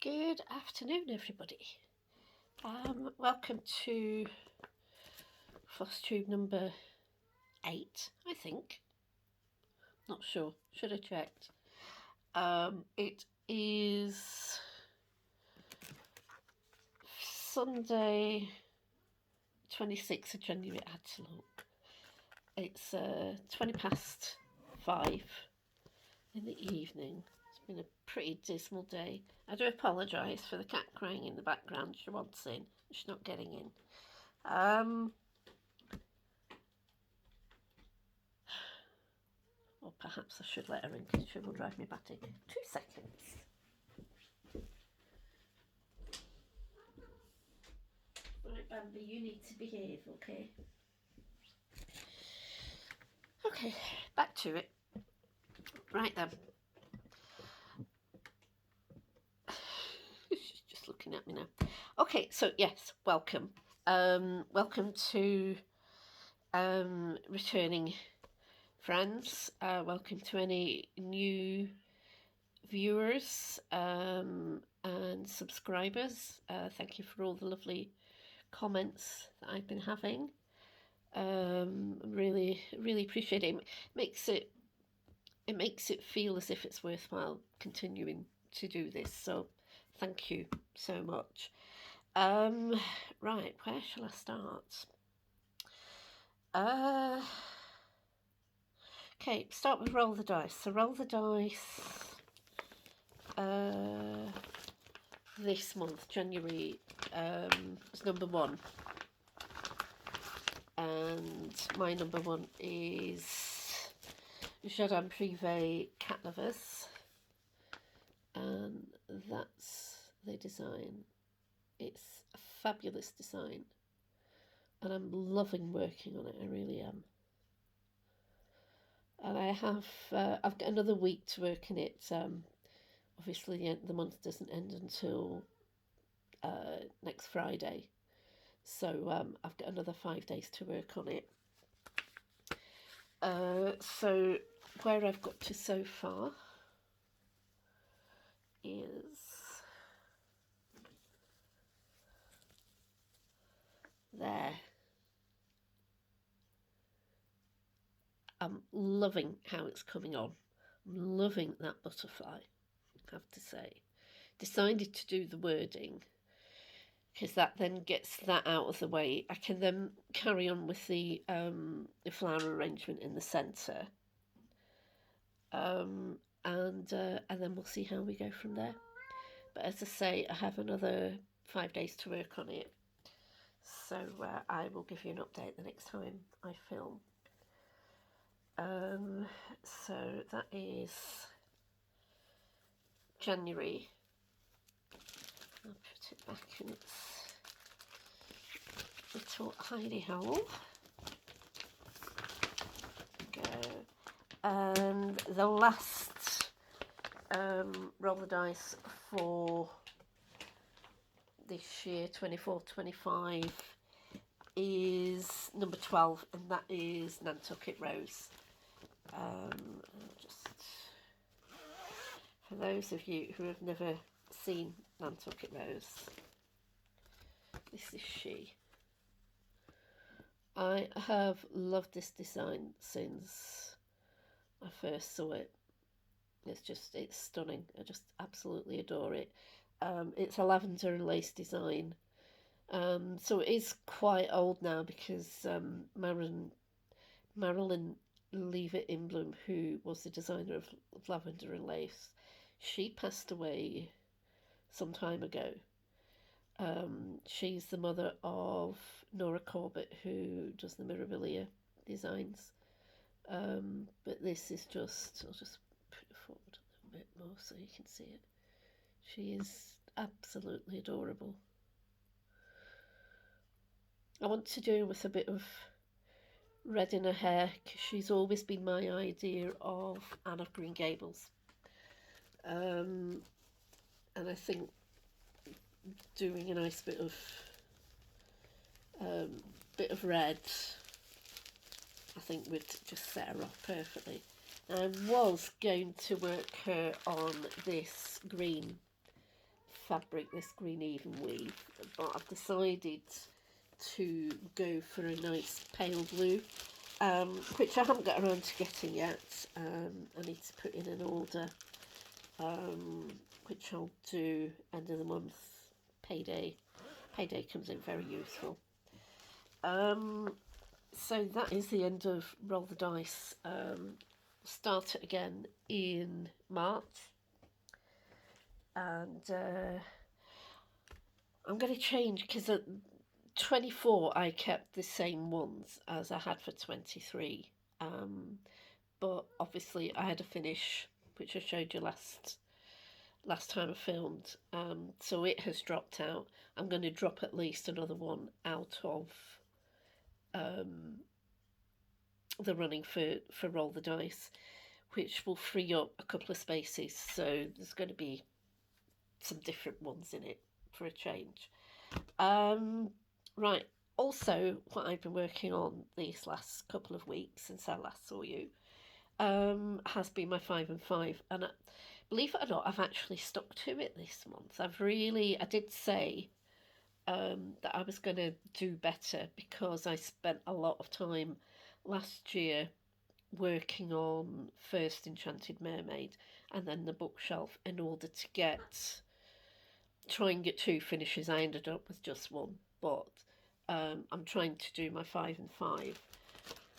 Good afternoon, everybody. Welcome to Flosstube number 8, I think. Not sure. Should have checked. It is Sunday, 26th of January. I had to look. It's 20 past 5 in the evening. It's been a pretty dismal day. I do apologise for the cat crying in the background. She wants in. She's not getting in. Or perhaps I should let her in because she will drive me batty. 2 seconds. Right, Bambi, you need to behave, okay? Okay, back to it. Right then. She's just looking at me now. Okay, so yes, welcome. Welcome to returning friends. Welcome to any new viewers and subscribers. Thank you for all the lovely comments that I've been having. Really appreciate it. It makes it feel as if it's worthwhile continuing to do this. So thank you so much. Right, where shall I start? Okay, start with roll the dice. So roll the dice this month, January, is number 1. And my number 1 is Jardin Privé Cat Lovers. And that's the design. It's a fabulous design. And I'm loving working on it, I really am. And I have, I've got another week to work in it. Obviously, the month doesn't end until next Friday. So I've got another 5 days to work on it. So where I've got to so far is there. I'm loving how it's coming on. I'm loving that butterfly, I have to say. Decided to do the wording because that then gets that out of the way. I can then carry on with the flower arrangement in the centre. And then we'll see how we go from there. But as I say, I have another 5 days to work on it. So I will give you an update the next time I film. So that is January. I'll put it back in its little hidey hole. Go. And the last roll the dice for this year, 24-25, is number 12, and that is Nantucket Rose. Just for those of you who have never seen Nantucket Rose, this is she. I have loved this design since I first saw it. It's stunning. I just absolutely adore it. It's a lavender and lace design. So it is quite old now because Marilyn Leave It in Bloom, who was the designer of Lavender and Lace, she passed away some time ago. She's the mother of Nora Corbett, who does the Mirabilia designs. But this is just, I'll just put it forward a little bit more so you can see it. She is absolutely adorable. I want to do with a bit of red in her hair because she's always been my idea of Anne of Green Gables. And I think doing a nice bit of red, I think would just set her off perfectly. I was going to work her on this green fabric, this green even weave, but I've decided to go for a nice pale blue, which I haven't got around to getting yet. I need to put in an order, which I'll do end of the month. Payday comes in very useful. So that is the end of Roll the Dice. Start it again in March, and I'm going to change, because at 24 I kept the same ones as I had for 23, but obviously I had a finish, which I showed you last time I filmed, so it has dropped out. I'm going to drop at least another one out of the running for Roll the Dice, which will free up a couple of spaces, so there's going to be some different ones in it for a change. Right, also what I've been working on these last couple of weeks since I last saw you has been my 5 and 5, and believe it or not, I've actually stuck to it this month. I did say that I was going to do better, because I spent a lot of time last year working on first Enchanted Mermaid and then the bookshelf in order to try and get 2 finishes. I ended up with just 1, but I'm trying to do my 5 and 5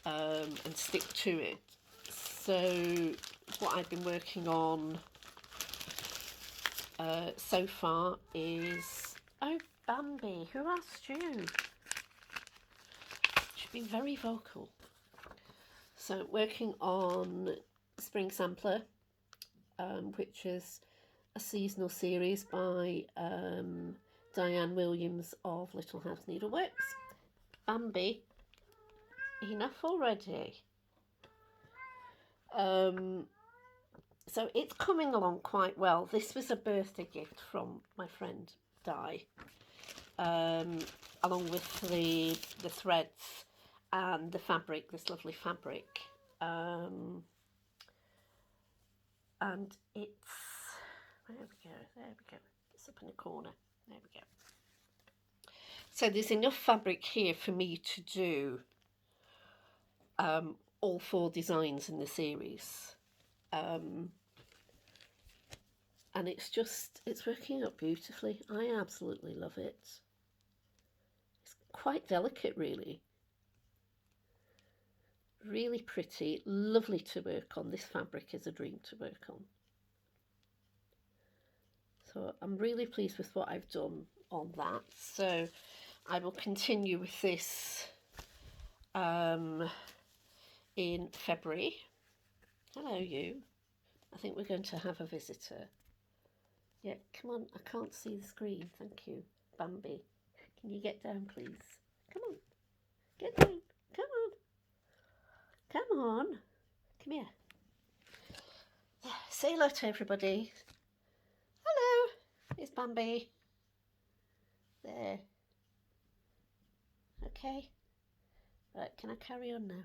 and stick to it. So what I've been working on so far is, oh, Bambi, who asked you? She's been very vocal. So working on Spring Sampler, which is a seasonal series by Diane Williams of Little House Needleworks. Bambi, enough already. So it's coming along quite well. This was a birthday gift from my friend Di, along with the threads and the fabric, this lovely fabric. And it's, there we go, it's up in the corner, there we go. So there's enough fabric here for me to do all 4 designs in the series. And it's working out beautifully. I absolutely love it. It's quite delicate, really. Really pretty, lovely to work on. This fabric is a dream to work on. So I'm really pleased with what I've done on that. So I will continue with this in February. Hello, you. I think we're going to have a visitor. Yeah, come on. I can't see the screen. Thank you. Bambi, can you get down, please? Come on. Get down. Come on. Come on. Come here. Say hello to everybody. Hello. It's Bambi. There. Okay. Right, can I carry on now?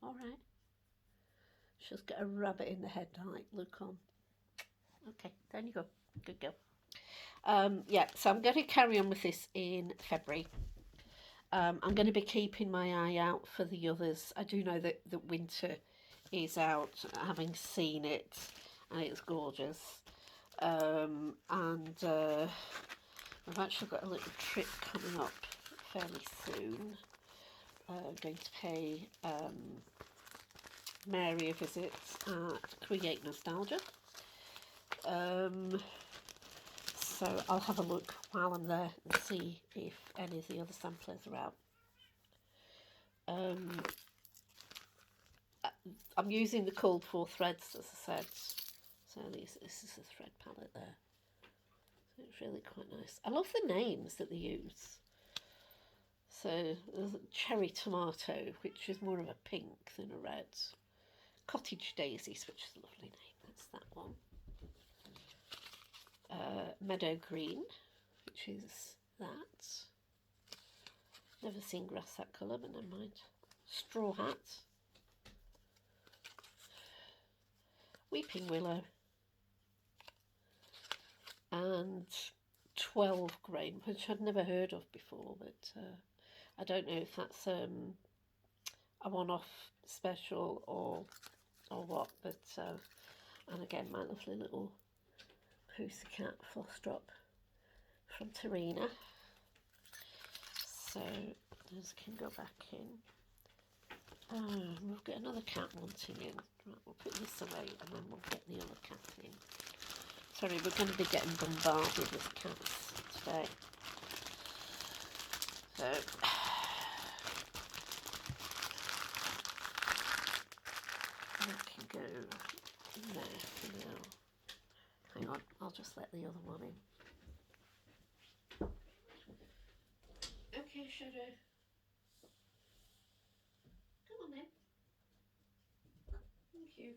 All right. She's got a rabbit in the headlight. Look on. Okay, down you go. Good girl. Yeah, so I'm going to carry on with this in February. I'm going to be keeping my eye out for the others. I do know that Winter is out, having seen it, and it's gorgeous. And I've actually got a little trip coming up fairly soon. I'm going to pay Mary a visit at Create Nostalgia. So I'll have a look while I'm there and see if any of the other samplers are out. I'm using the called for threads, as I said. So this is a thread palette there. So it's really quite nice. I love the names that they use. So there's Cherry Tomato, which is more of a pink than a red. Cottage Daisies, which is a lovely name. That's that one. Meadow Green, which is that. Never seen grass that colour, but never mind. Straw Hat. Weeping Willow. and 12 grain, which I'd never heard of before, but I don't know if that's a one-off special or what, but and again my lovely little pussycat floss drop from Tarina. So those can go back in. We'll get another cat wanting in. Right, we'll put this away and then we'll get the other cat in. Sorry, we're going to be getting bombarded with cats today. So that can go in there for now. Hang on, I'll just let the other one in. Okay, Shadow. Come on then. Thank you.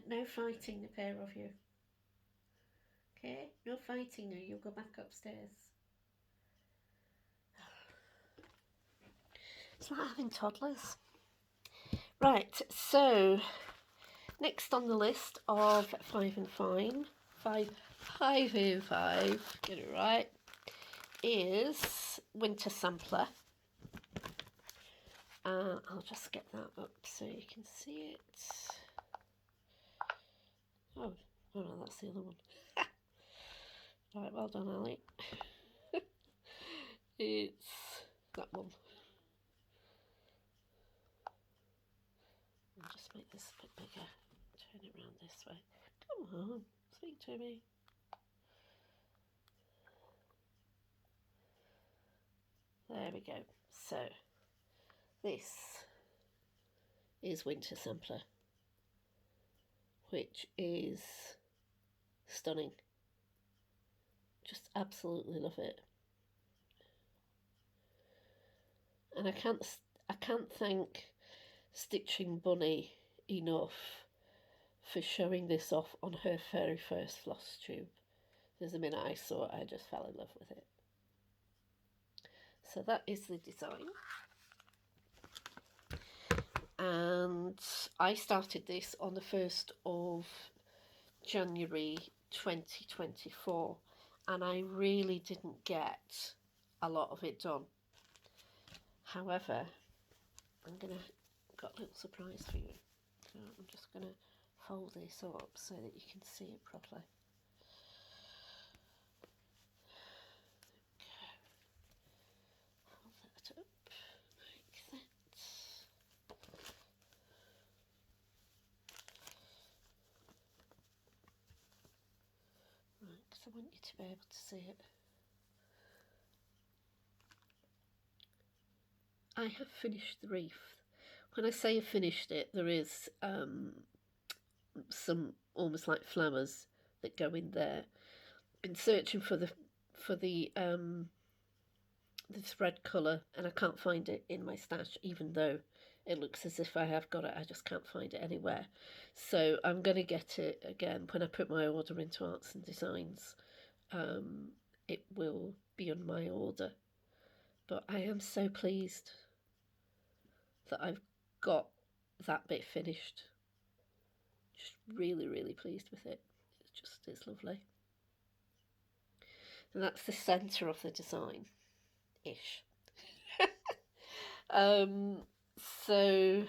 No fighting, the pair of you. Okay? No fighting or you'll go back upstairs. It's like having toddlers. Right, so next on the list of 5 and 5, get it right, is Winter Sampler. I'll just get that up so you can see it. Oh no, that's the other one. Right, well done, Ali. It's that one. I'll just make this a bit bigger. Turn it around this way. Come on, speak to me. There we go. So, this is Winter Sampler, which is stunning. Just absolutely love it. And I can't thank Stitching Bunny enough for showing this off on her very first Flosstube. There's a minute I saw it, I just fell in love with it. So that is the design. And I started this on the 1st of January 2024, and I really didn't get a lot of it done. However, got a little surprise for you. So I'm just gonna fold this up so that you can see it properly. Fold that up like that. Right, because I want you to be able to see it. I have finished the wreath. When I say I finished it, there is some almost like flowers that go in there. Been searching for the thread colour, and I can't find it in my stash, even though it looks as if I have got it. I just can't find it anywhere. So I'm going to get it again when I put my order into Arts and Designs. It will be on my order. But I am so pleased that I've got that bit finished. Just really, really pleased with it. It's lovely. And that's the centre of the design, ish. So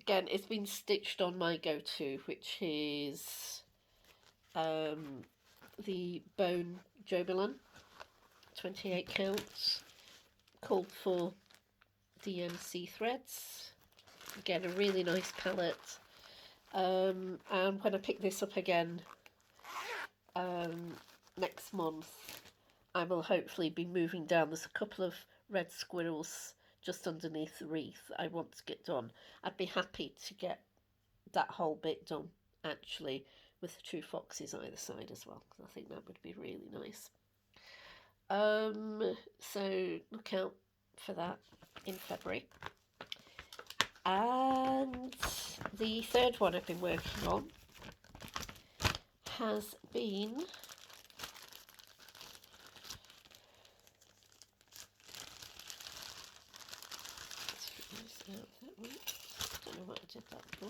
again, it's been stitched on my go-to, which is the Bone Jobelan, 28 counts, called for DMC threads. Again, a really nice palette. And when I pick this up again next month, I will hopefully be moving down. There's a couple of red squirrels just underneath the wreath I want to get done. I'd be happy to get that whole bit done, actually, with the 2 foxes either side as well, because I think that would be really nice. So look out for that in February. And the third one I've been working on has been don't know I might have did that before.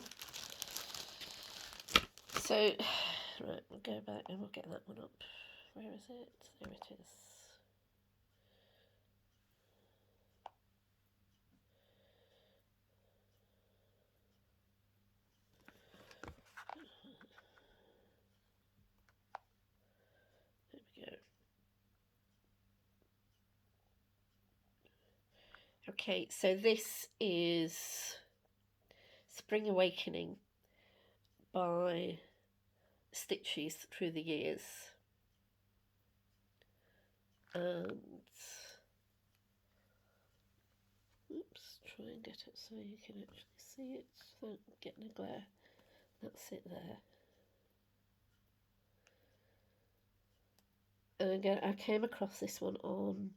So, right, we'll go back and we'll get that one up. Where is it? There it is. There we go. Okay, so this is Spring Awakening by Stitches Through the Years. And oops, try and get it so you can actually see it without getting a glare. That's it there. And again, I came across this one on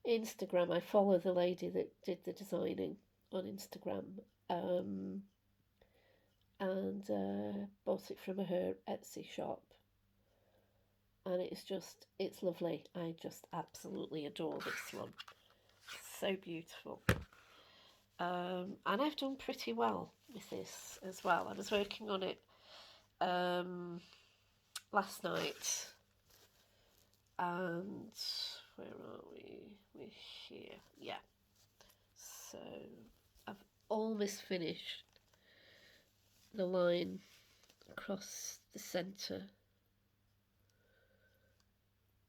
Instagram. I follow the lady that did the designing on Instagram, and bought it from her Etsy shop. And it's lovely. I just absolutely adore this one. So beautiful. And I've done pretty well with this as well. I was working on it last night, and where are we? We're here. Yeah. So I've almost finished the line across the centre,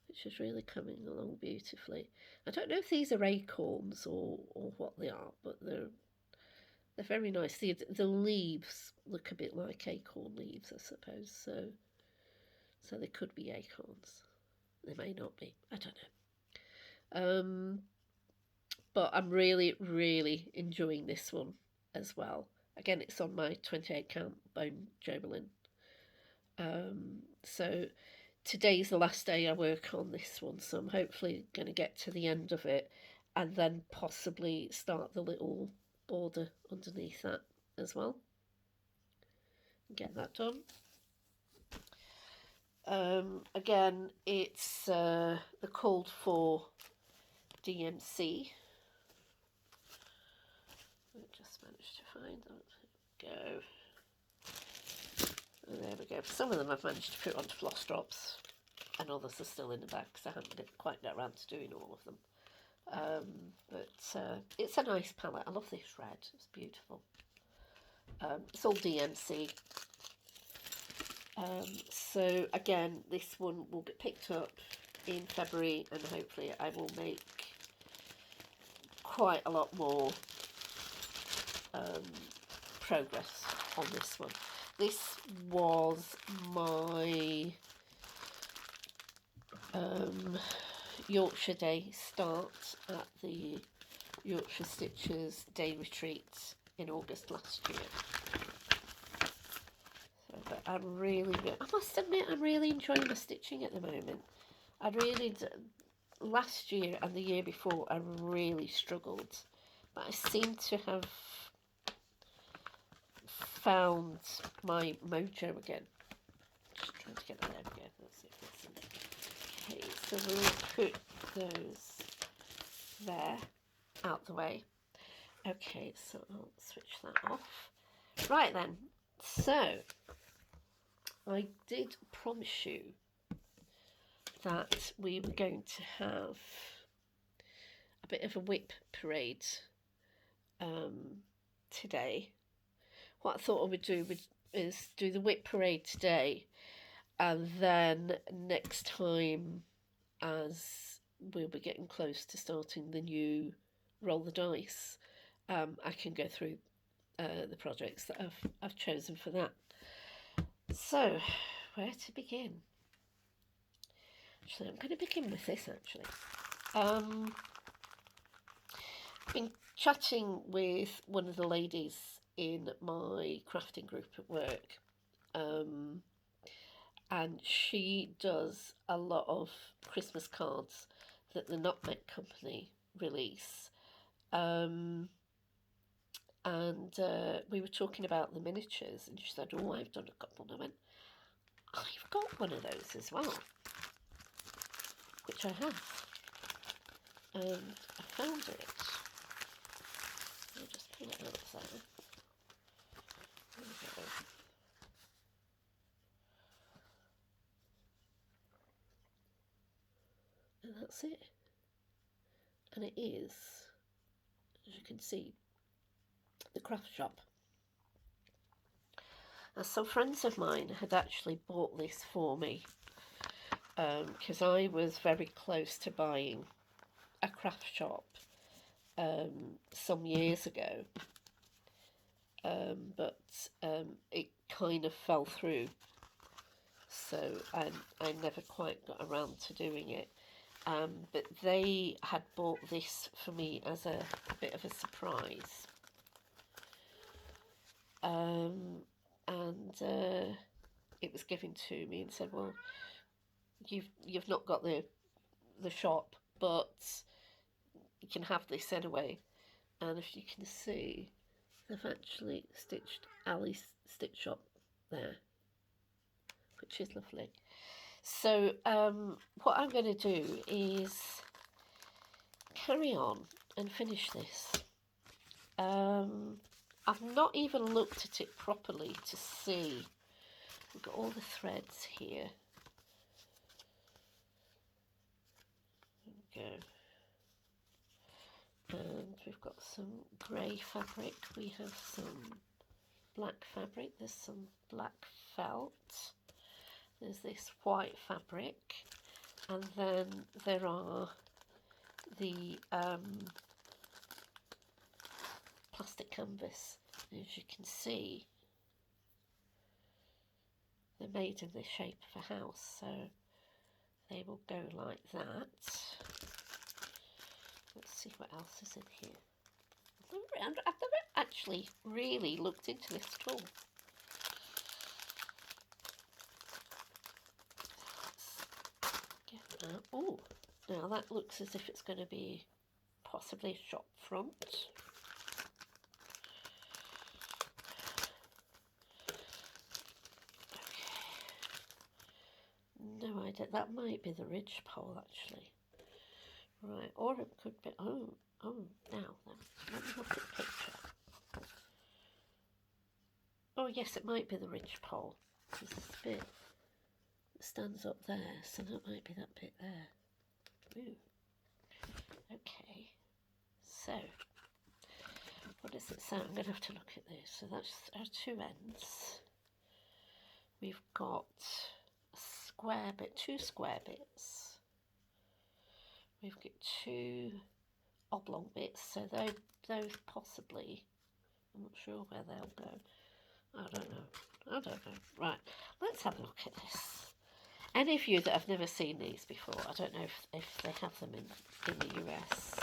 which is really coming along beautifully. I don't know if these are acorns or what they are, but they're very nice. The leaves look a bit like acorn leaves, I suppose. So they could be acorns. They may not be. I don't know. But I'm really, really enjoying this one as well. Again, it's on my 28 count bone journaling. So today's the last day I work on this one, so I'm hopefully going to get to the end of it and then possibly start the little border underneath that as well. Get that done. Again, it's the called for DMC. I just managed to find that. Go. And there we go. Some of them I've managed to put onto floss drops, and others are still in the bag because I haven't quite got around to doing all of them. But it's a nice palette. I love this red. It's beautiful. It's all DMC. So again, this one will get picked up in February, and hopefully I will make quite a lot more progress on this one. This was my Yorkshire Day start at the Yorkshire Stitches Day Retreat in August last year. So, but I must admit, I'm really enjoying my stitching at the moment. Last year and the year before, I really struggled, but I seem to have found my mojo again. Just trying to get that there again. Let's see if it's in. Okay, so we'll put those there out the way. Okay, so I'll switch that off. Right then, so I did promise you that we were going to have a bit of a WIP parade today. What I thought I would do is do the WIP parade today, and then next time, as we'll be getting close to starting the new Roll the Dice, I can go through the projects that I've chosen for that. So, where to begin? Actually, I'm going to begin with this, actually. I've been chatting with one of the ladies in my crafting group at work, and she does a lot of Christmas cards that the Nutmeg Company release, and we were talking about the miniatures, and she said, oh, I've done a couple, and I went, I've got one of those as well, which I have, and I found it. I'll just pull it out there. that's it. And it is, as you can see, the craft shop. Now, some friends of mine had actually bought this for me because I was very close to buying a craft shop some years ago, but it kind of fell through, so I never quite got around to doing it. But they had bought this for me as a bit of a surprise, and it was given to me and said, well, you've not got the shop, but you can have this anyway. And if you can see, they've actually stitched Ali's Stitch Shop there, which is lovely. So what I'm going to do is carry on and finish this. I've not even looked at it properly to see. We've got all the threads here. There we go. And we've got some grey fabric. We have some black fabric. There's some black felt. There's this white fabric. And then there are the plastic canvas. As you can see, they're made in the shape of a house, so they will go like that. Let's see what else is in here. I've never actually really looked into this at all. Oh, now that looks as if it's going to be possibly a shop front. Okay. No idea. That might be the ridge pole actually. Right, or it could be, oh, now then, let me look at the picture. Oh yes, it might be the ridge pole. There's this bit that stands up there, so that might be that bit there. Ooh. Okay, so, what does it say? I'm going to have to look at this. So that's our two ends. We've got a square bit, two square bits. We've got two oblong bits, so those possibly, I'm not sure where they'll go. I don't know. Right, let's have a look at this. Any of you that have never seen these before, I don't know if they have them in the US.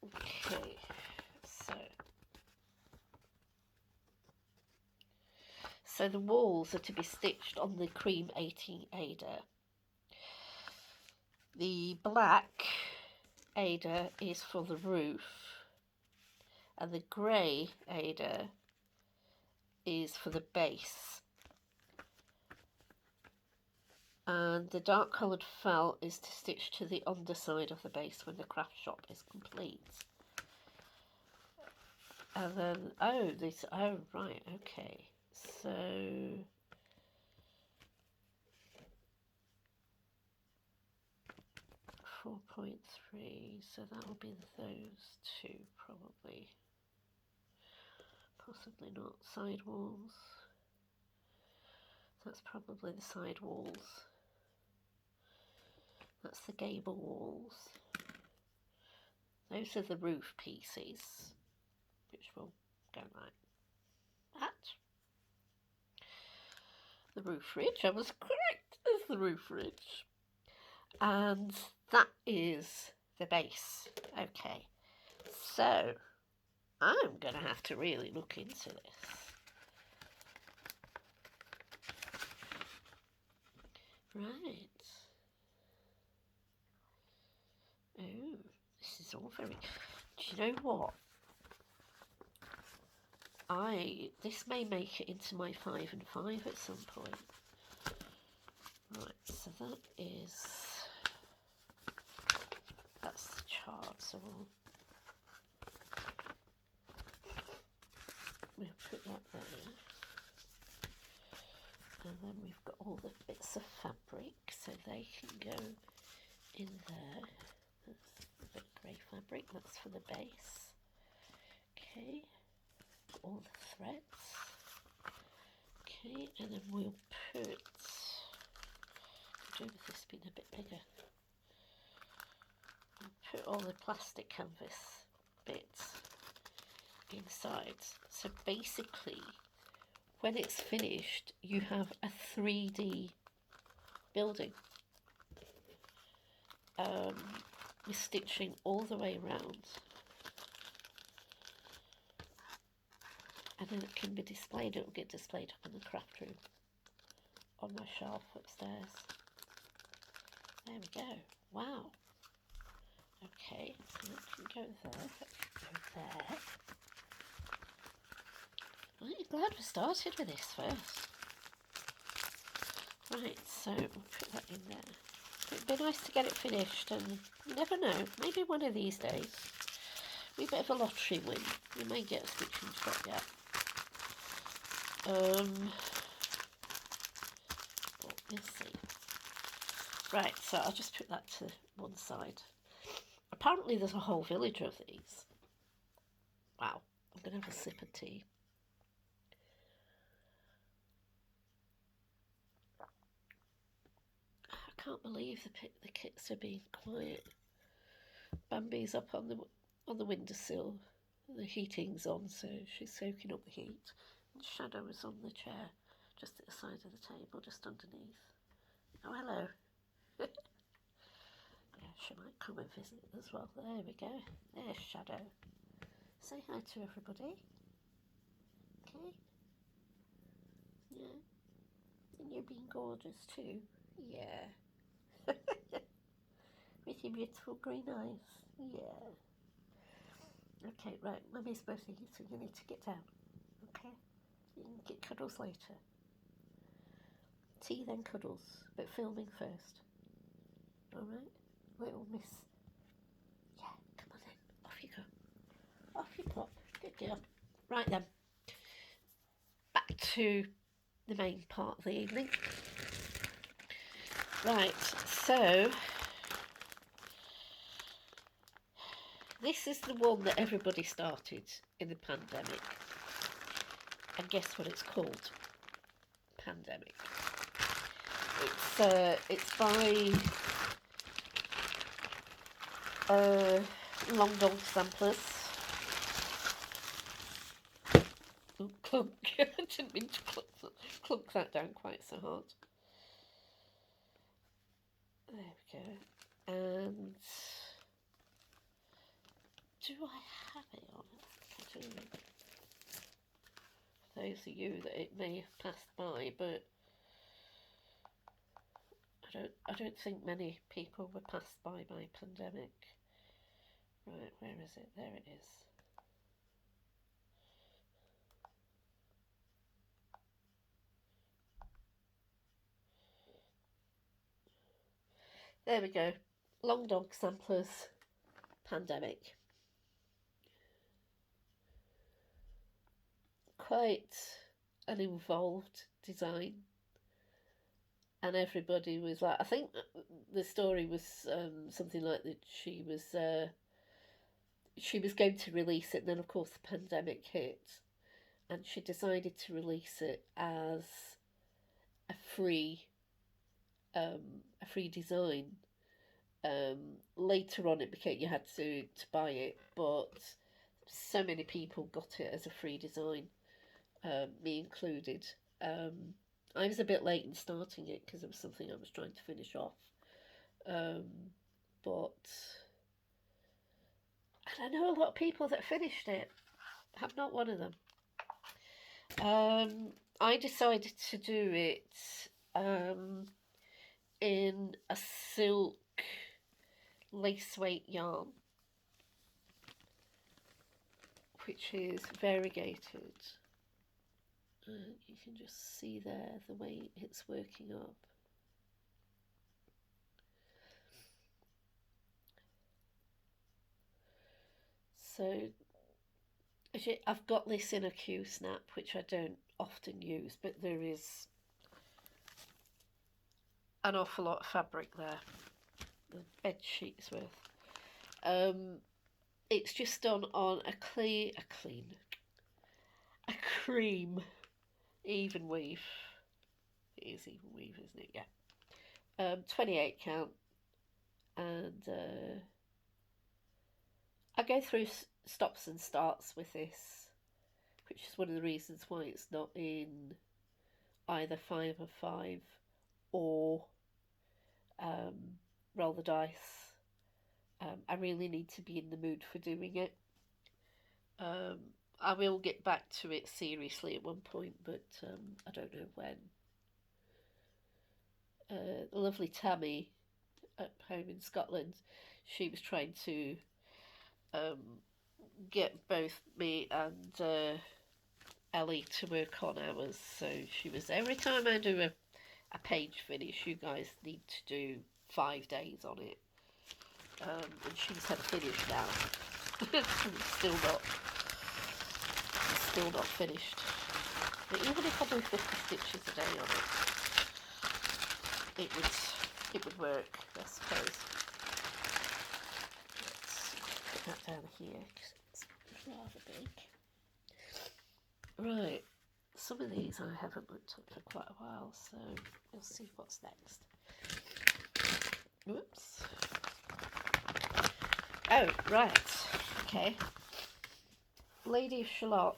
Okay, so the walls are to be stitched on the cream 18 Ada. The black Ada is for the roof, and the grey Ada is for the base. And the dark coloured felt is to stitch to the underside of the base when the craft shop is complete. And then, oh right, okay. So, 4.3, so that will be those two probably. Possibly not. Side walls. That's probably the side walls. That's the gable walls. Those are the roof pieces, which will go like that. The roof ridge, I was correct, as the roof ridge. And that is the base. Okay, so I'm going to have to really look into this. Right. Oh, this is all very... Do you know what? This may make it into my 5 and 5 at some point. Right, so that's the chart, so we'll put that there. grey can go in there. That's a bit of grey fabric, that's for the base. Okay, all the threads. Okay, and then we'll put, do with this being a bit bigger, we'll put all the plastic canvas bits inside. So basically, when it's finished, you have a 3D building. With stitching all the way around. And then it can be displayed, it will get displayed up in the craft room on my shelf upstairs. There we go. Wow. Okay, so that can go there, that can go there. I'm glad we started with this first. Right, so we'll put that in there. It'd be nice to get it finished, and you never know, maybe one of these days, we bit of a lottery win. We may get a stitching shop yet. But we'll see. Right, so I'll just put that to one side. Apparently there's a whole village of these. Wow, I'm going to have a sip of tea. I can't believe the kits are being quiet. Bambi's up on the windowsill. The heating's on, so she's soaking up the heat. And Shadow is on the chair, just at the side of the table, just underneath. Oh, hello. Yeah, she might come and visit as well. There we go. There's Shadow. Say hi to everybody. Okay. Yeah. And you're being gorgeous too. Yeah. With your beautiful green eyes. Yeah. Okay, right. Mummy's both of you, so you need to get down. Okay? You can get cuddles later. Tea then cuddles, but filming first. Alright? Little miss. Yeah, come on then. Off you go. Off you pop. Good girl. Right then. Back to the main part of the evening. Right, so this is the one that everybody started in the pandemic. And guess what it's called? Pandemic. It's by Long Dog Samplers. Oh, clunk. I didn't mean to clunk that down quite so hard. There we go. And do I have it on it? I do. For those of you that it may have passed by, but I don't think many people were passed by pandemic. Right, where is it? There it is. There we go. Long Dog Samplers, Pandemic. Quite an involved design. And everybody was like, I think the story was something like that she was going to release it, and then of course the pandemic hit, and she decided to release it as a free design. Later on it became you had to buy it, but so many people got it as a free design, me included. I was a bit late in starting it because it was something I was trying to finish off. But and I know a lot of people that finished it. I'm not one of them. I decided to do it in a silk lace weight yarn, which is variegated. You can just see there the way it's working up. So I've got this in a Q snap, which I don't often use, but there is an awful lot of fabric there. The bed sheet's worth. It's just done on a cream even weave. It is even weave, isn't it? Yeah. 28 count, and I go through stops and starts with this, which is one of the reasons why it's not in either 505 or roll the dice. I really need to be in the mood for doing it. I will get back to it seriously at one point, but I don't know when. The lovely Tammy at home in Scotland, she was trying to get both me and Ellie to work on ours, so she was, every time I do a page finish, you guys need to do 5 days on it. And she's had a finish now. still not finished. But even if I do 50 stitches a day on it, it would work, I suppose. Let's put that down here because it's rather big. Right, some of these I haven't looked at for quite a while, so we'll see what's next. Whoops. Oh, right, okay. Lady of Shalot.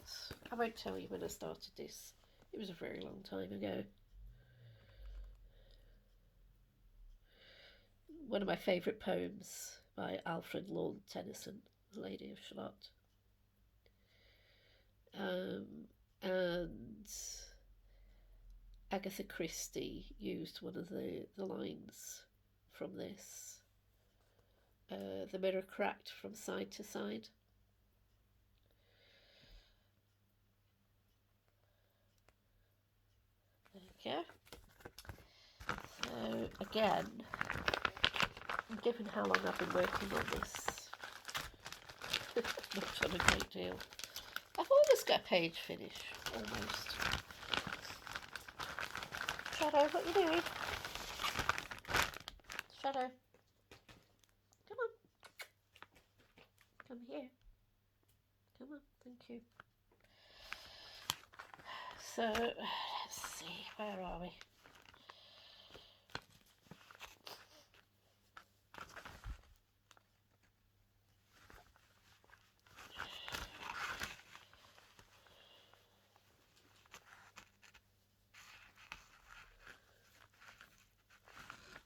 I won't tell you when I started this. It was a very long time ago. One of my favourite poems by Alfred Lord Tennyson, Lady of Shalot. And Agatha Christie used one of the lines from this. The mirror cracked from side to side. There you go. So again, given how long I've been working on this, not done a great deal. I've almost got a page finish, almost. Shadow, what are you doing? Shadow. Come on. Come here. Come on, thank you. So, let's see, where are we?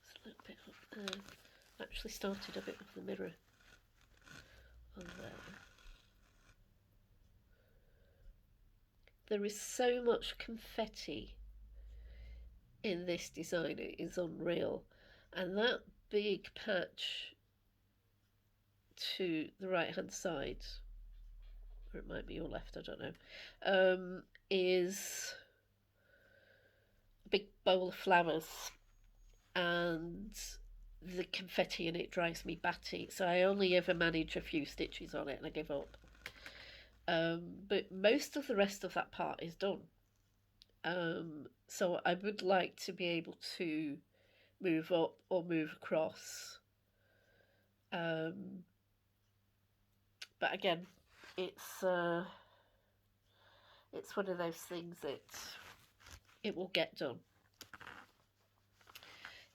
It's a little bit up there. Actually started a bit of the mirror on there. There is so much confetti in this design, it is unreal. And that big patch to the right hand side, or it might be your left, I don't know, is a big bowl of flowers, and the confetti in it drives me batty, so I only ever manage a few stitches on it and I give up. But most of the rest of that part is done. So I would like to be able to move up or move across. But again, it's one of those things that it will get done.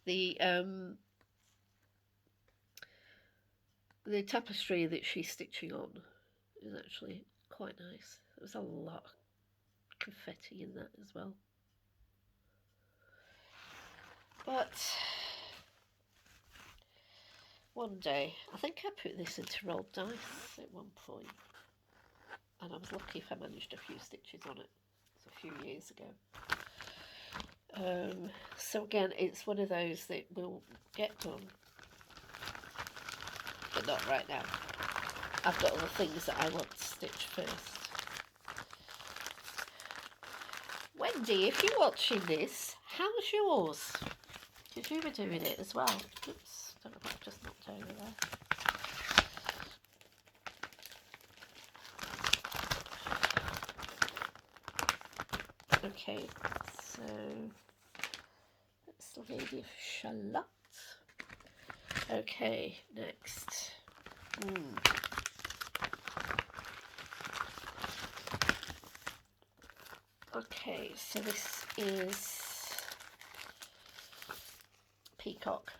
The tapestry that she's stitching on is actually quite nice. There's a lot of confetti in that as well. But one day, I think I put this into rolled dice at one point, and I was lucky if I managed a few stitches on it. It's a few years ago. So again, it's one of those that will get done, but not right now. I've got other things that I want to stitch first. Wendy, if you're watching this, how's yours? Because you were doing it as well. Oops, don't know what I've just knocked over there. Okay, so let's Lady of Shalot. Okay, next. Okay, so this is Peacock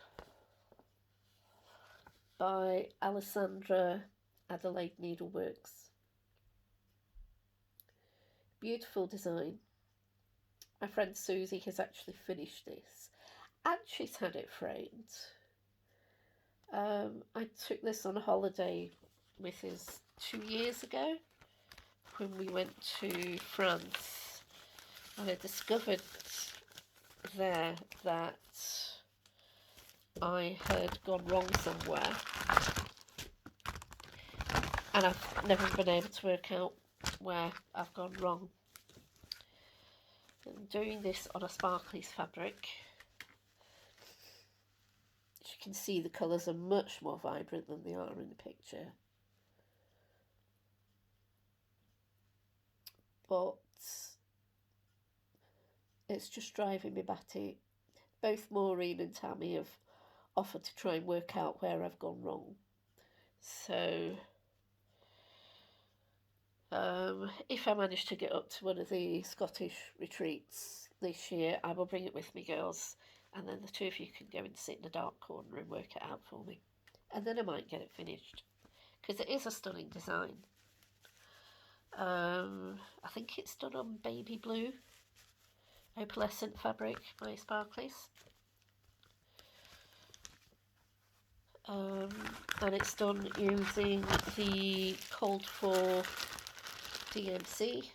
by Alessandra Adelaide Needleworks. Beautiful design. My friend Susie has actually finished this and she's had it framed. I took this on a holiday with us 2 years ago when we went to France, and I discovered there that I had gone wrong somewhere, and I've never been able to work out where I've gone wrong. I'm doing this on a sparklies fabric. As you can see, the colours are much more vibrant than they are in the picture. But it's just driving me batty. Both Maureen and Tammy have offered to try and work out where I've gone wrong. So if I manage to get up to one of the Scottish retreats this year, I will bring it with me, girls, and then the two of you can go and sit in a dark corner and work it out for me, and then I might get it finished, because it is a stunning design. I think it's done on baby blue opalescent fabric by Sparklies, and it's done using the called for DMC.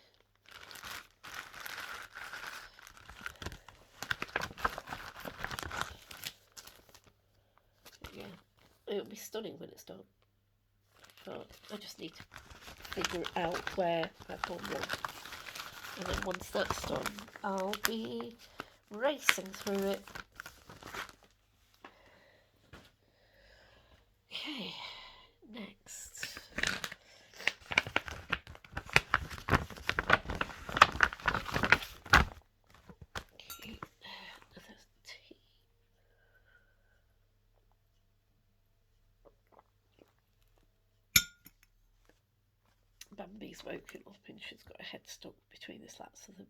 Yeah, it'll be stunning when it's done, but I just need to figure out where I've gone wrong, and then once that's done I'll be racing through it. Okay, next. Okay, another tea. Bambi's woken up and she's got her head stuck between the slats of the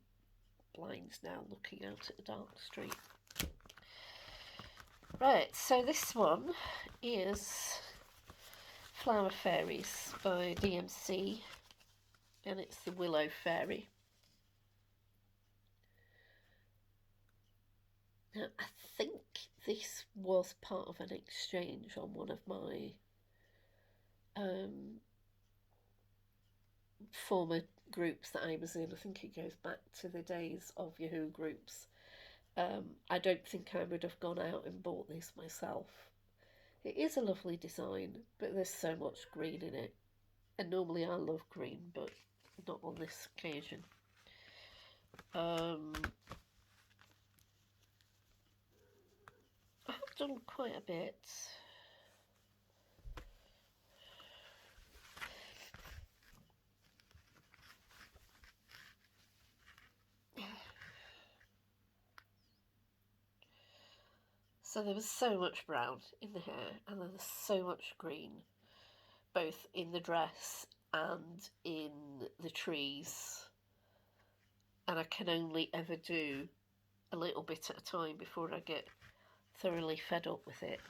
blinds now, looking out at the dark street. Right, so this one is Flower Fairies by DMC, and it's the Willow Fairy. Now, I think this was part of an exchange on one of my former groups that I was in. I think it goes back to the days of Yahoo groups. I don't think I would have gone out and bought this myself. It is a lovely design, but there's so much green in it. And normally I love green, but not on this occasion. I've done quite a bit. So there was so much brown in the hair, and then there's so much green, both in the dress and in the trees. And I can only ever do a little bit at a time before I get thoroughly fed up with it.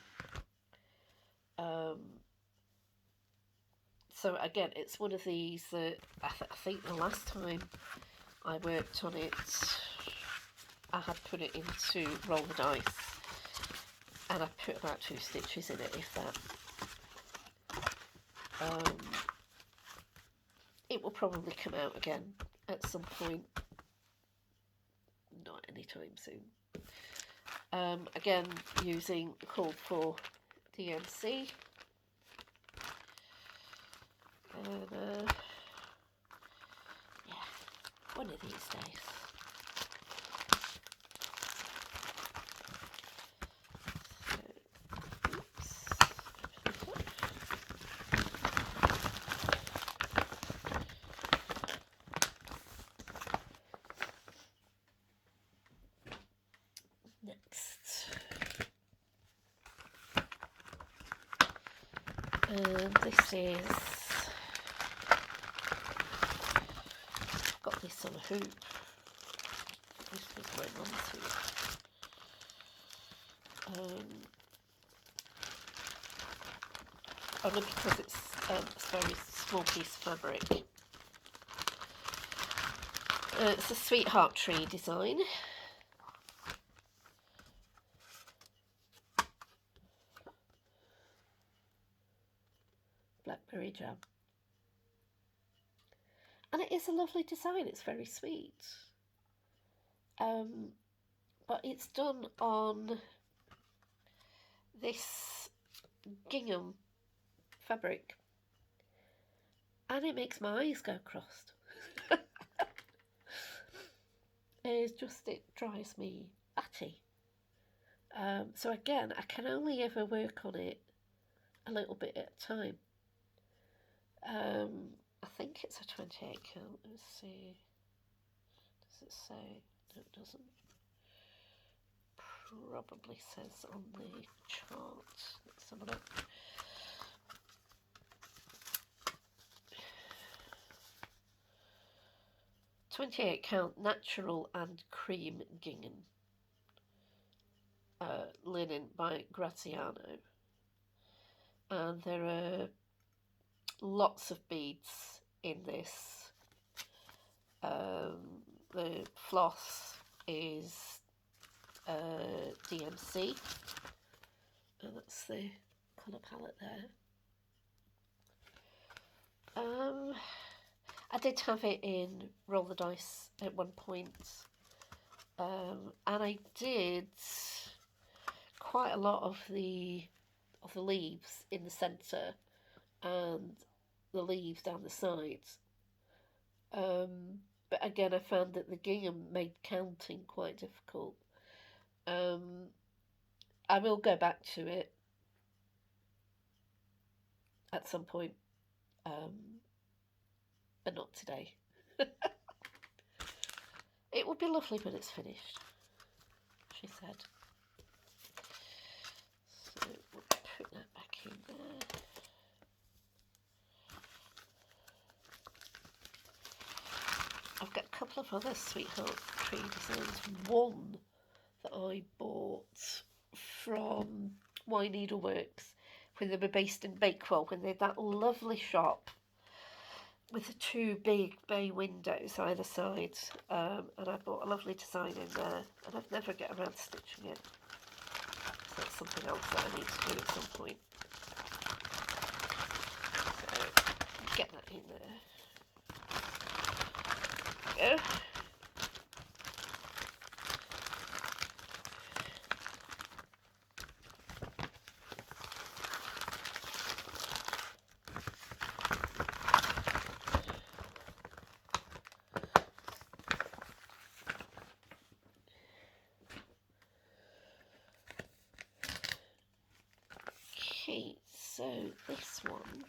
So again, it's one of these that I think the last time I worked on it, I had put it into roll the dice, and I put about 2 stitches in it, if that. It will probably come out again at some point, not anytime soon. Again, using the called for DMC. And yeah, one of these days. So, oops. Next. And this is, I've got this on a hoop. This was my mum's hoop. Only because it's a very small piece of fabric. It's a sweetheart tree design. Blackberry jam. And it is a lovely design, it's very sweet. But it's done on this gingham fabric. And it makes my eyes go crossed. It's just, it drives me batty. So again, I can only ever work on it a little bit at a time. I think it's a 28 count. Let's see. Does it say? No, it doesn't. Probably says on the chart. Let's have a look. .28 count natural and cream gingham linen by Graziano, and there are lots of beads in this. The floss is DMC, and that's the colour palette there. I did have it in Roll the Dice at one point, and I did quite a lot of the leaves in the centre and the leaves down the sides. But again, I found that the gingham made counting quite difficult. I will go back to it at some point, but not today. It would be lovely when it's finished, she said. So we'll put that back in there. I've got a couple of other sweetheart tree designs. One that I bought from Y Needleworks when they were based in Bakewell, when they had that lovely shop with the two big bay windows either side, and I bought a lovely design in there, and I've never get around to stitching it. So that's something else that I need to do at some point. So get that in there. There we go. Okay, so this one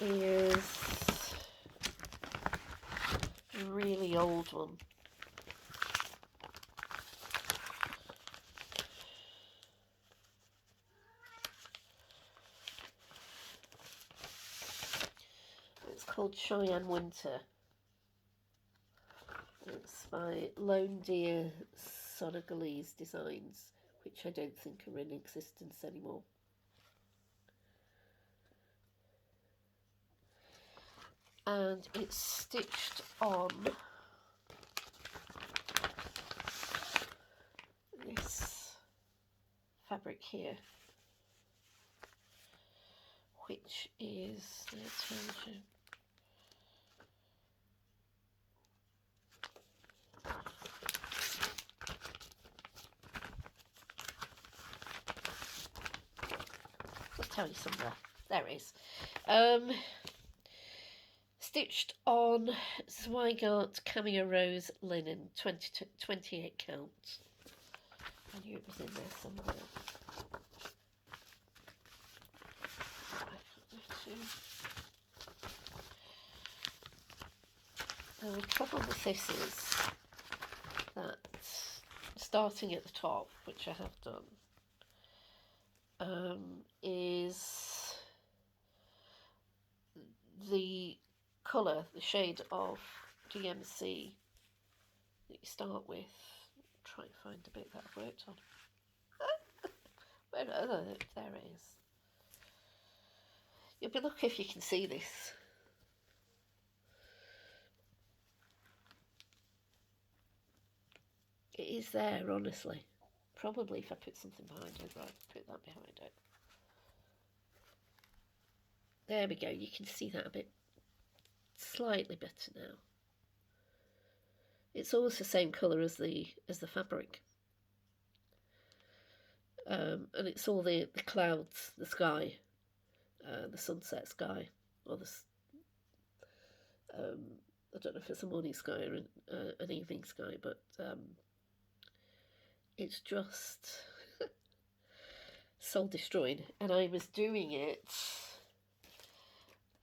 is a really old one. It's called Cheyenne Winter. It's by Lone Deer Senegalese Designs, which I don't think are in existence anymore. And it's stitched on this fabric here, which is, let's show. Let's tell you somewhere. There it is. Stitched on Zweigart Cameo Rose linen, 28 count. I knew it was in there somewhere. The trouble with this is that starting at the top, which I have done, is the colour, the shade of DMC that you start with. Try and find a bit that I've worked on. There it is. You'll be lucky if you can see this. It is there, honestly. Probably if I put something behind it. Right, put that behind it. There we go. You can see that a bit slightly better now. It's almost the same colour as the fabric. And it's all the clouds, the sky, the sunset sky, or the I don't know if it's a morning sky or an evening sky, but it's just soul destroying. And I was doing it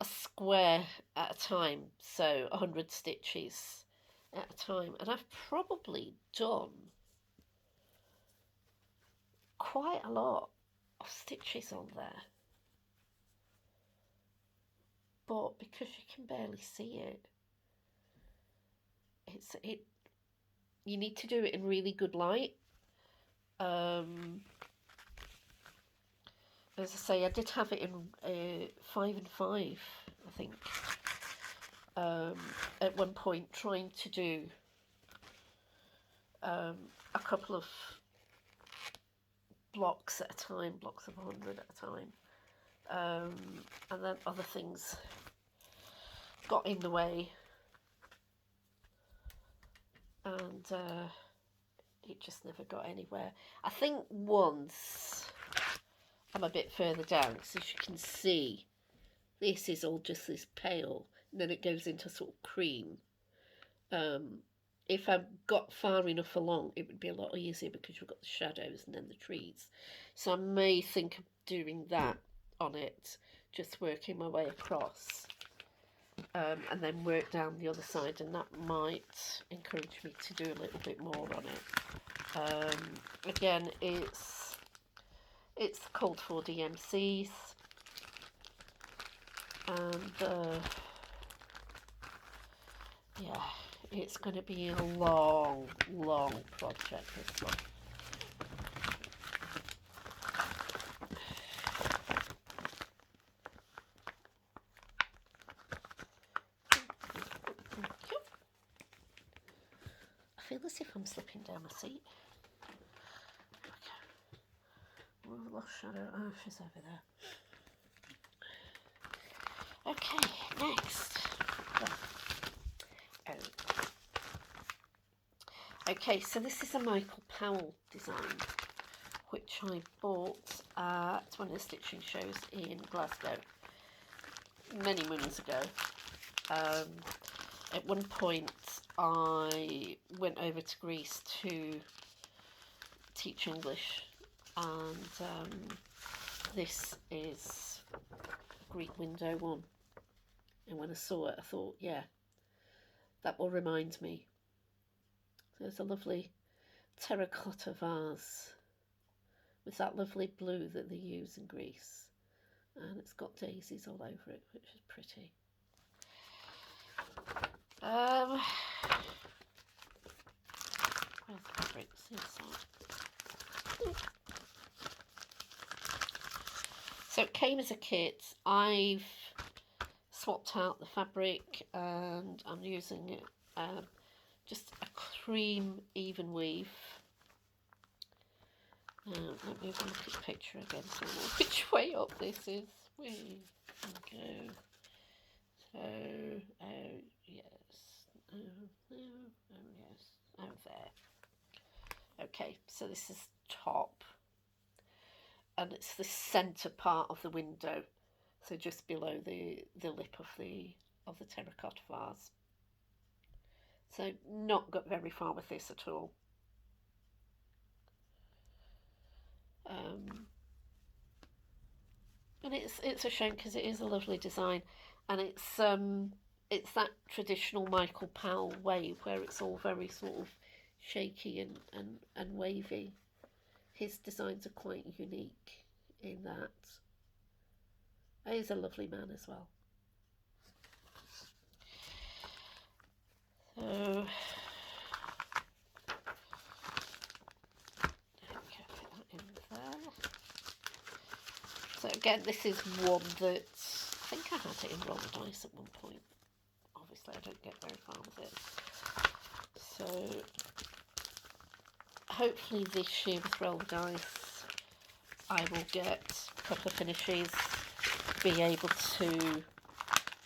a square at a time, so 100 stitches at a time, and I've probably done quite a lot of stitches on there, but because you can barely see it, you need to do it in really good light. As I say, I did have it in 5 and 5, I think, at one point, trying to do a couple of blocks at a time, blocks of 100 at a time, and then other things got in the way, and it just never got anywhere. I think once I'm a bit further down, so as you can see, this is all just this pale, and then it goes into sort of cream. If I got far enough along, it would be a lot easier because you've got the shadows and then the trees. So I may think of doing that on it, just working my way across, and then work down the other side, and that might encourage me to do a little bit more on it. Again, it's called for DMCs, and yeah, it's going to be a long project, this one. I feel as if I'm slipping down my seat. Okay. Oh, lost shadow. Oh, she's over there. Okay, next. Okay, so this is a Michael Powell design, which I bought at one of the stitching shows in Glasgow many moons ago. At one point, I went over to Greece to teach English, and this is Greek window one. And when I saw it, I thought, yeah, that will remind me. There's a lovely terracotta vase with that lovely blue that they use in Greece, and it's got daisies all over it, which is pretty. Where's the fabrics inside? So it came as a kit. I've swapped out the fabric, and I'm using it just a cream even weave. Let me have a look at the picture again so I know which way up this is. Where we go. So, oh yes, oh yes, oh there. Okay, so this is top, and it's the centre part of the window, so just below the lip of the terracotta vase. So not got very far with this at all. And it's a shame because it is a lovely design, and it's that traditional Michael Powell wave where it's all very sort of shaky and wavy. His designs are quite unique in that. He's a lovely man as well. So, so again, this is one that I think I had it in roll the dice at one point. Obviously, I don't get very far with it. So, hopefully this year with roll the dice, I will get a couple of finishes, be able to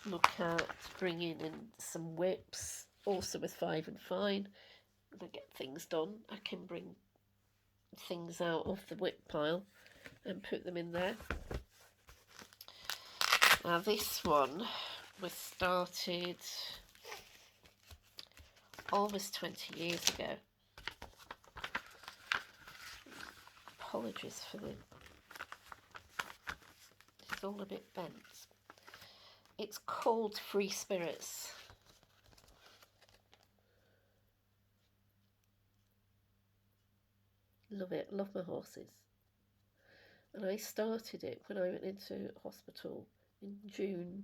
look at bringing in some WIPs, also with 5 and Fine. When I get things done, I can bring things out of the WIP pile and put them in there. Now this one was started almost 20 years ago. Apologies for the... It's all a bit bent. It's called Free Spirits. Love it, love my horses. And I started it when I went into hospital in June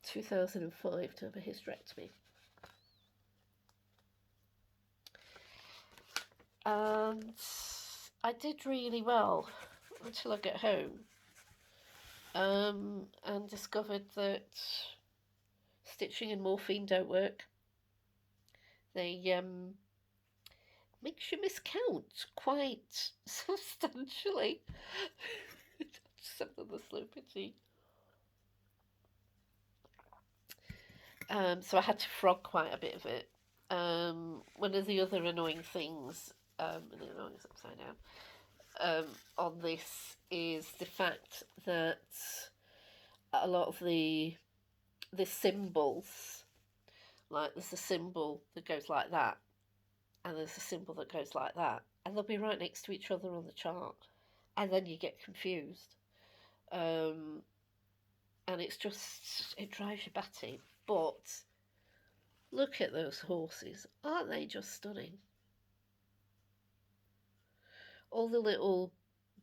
2005 to have a hysterectomy. And I did really well until I got home and discovered that stitching and morphine don't work. They makes you miscount quite substantially. Some of the slow pity. So I had to frog quite a bit of it. One of the other annoying things, and the annoying is upside down, on this is the fact that a lot of the symbols, like there's a symbol that goes like that, and there's a symbol that goes like that, and they'll be right next to each other on the chart, and then you get confused. And it's just, it drives you batty. But look at those horses. Aren't they just stunning? All the little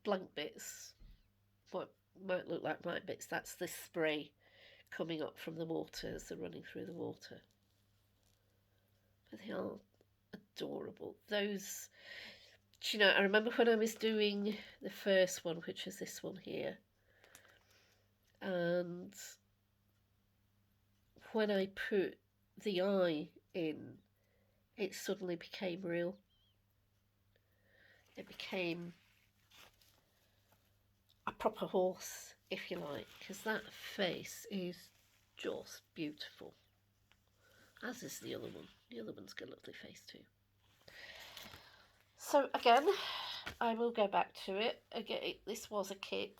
blank bits, what might look like blank bits, that's the spray coming up from the water as they're running through the water. But they are adorable. Those, do you know, I remember when I was doing the first one, which is this one here, and when I put the eye in, it suddenly became real. It became a proper horse, if you like, because that face is just beautiful. As is the other one. The other one's got a lovely face too. So again, I will go back to it. Again, this was a kit.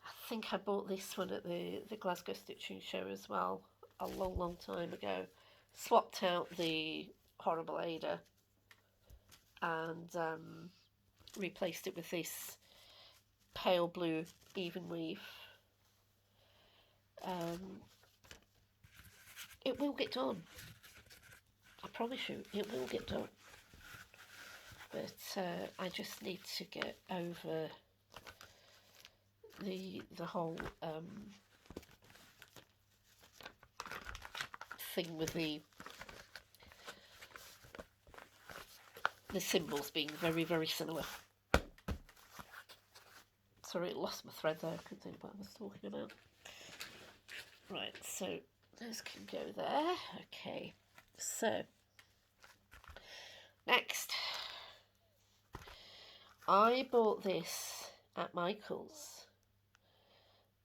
I think I bought this one at the Glasgow Stitching Show as well, a long time ago. Swapped out the Horrible Ada and replaced it with this pale blue even weave. It will get done. I promise you, it will get done. But I just need to get over the whole thing with the symbols being very similar. Sorry, I lost my thread there. I couldn't think what I was talking about. Right, so those can go there. Okay, so next, I bought this at Michael's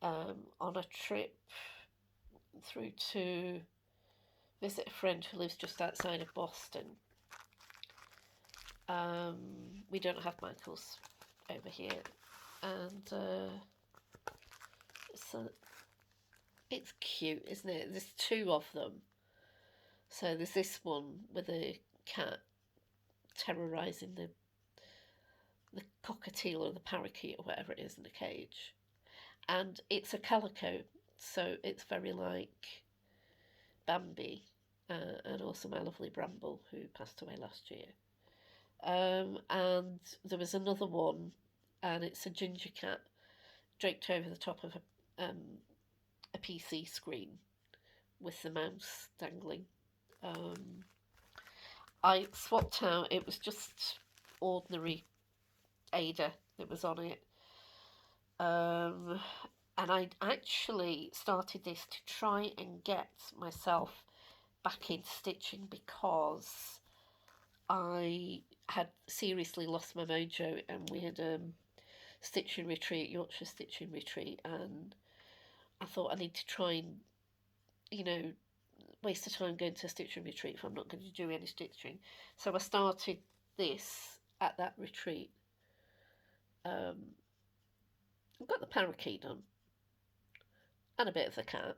on a trip through to visit a friend who lives just outside of Boston. We don't have Michael's over here, and so it's cute, isn't it? There's two of them. So there's this one with a cat terrorising the cockatiel or the parakeet or whatever it is in the cage, and it's a calico, so it's very like Bambi, and also my lovely Bramble, who passed away last year. And there was another one and it's a ginger cat draped over the top of a PC screen with the mouse dangling. I swapped out, it was just ordinary Ada that was on it. And I actually started this to try and get myself back into stitching because I had seriously lost my mojo, and we had stitching retreat, Yorkshire stitching retreat, and I thought I need to try and, you know, waste of time going to a stitching retreat if I'm not going to do any stitching. So I started this at that retreat. I've got the parakeet done and a bit of the cat.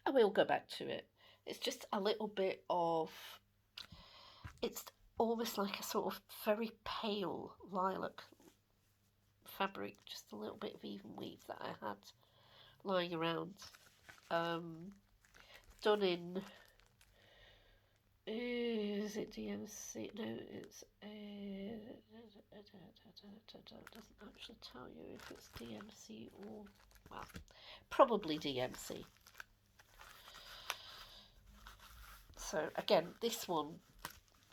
I will go back to it. It's just a little bit of, it's almost like a sort of very pale lilac fabric, just a little bit of even weave that I had lying around. Done in, is it DMC? No, it's doesn't actually tell you if it's DMC or, well, probably DMC. So again, this one,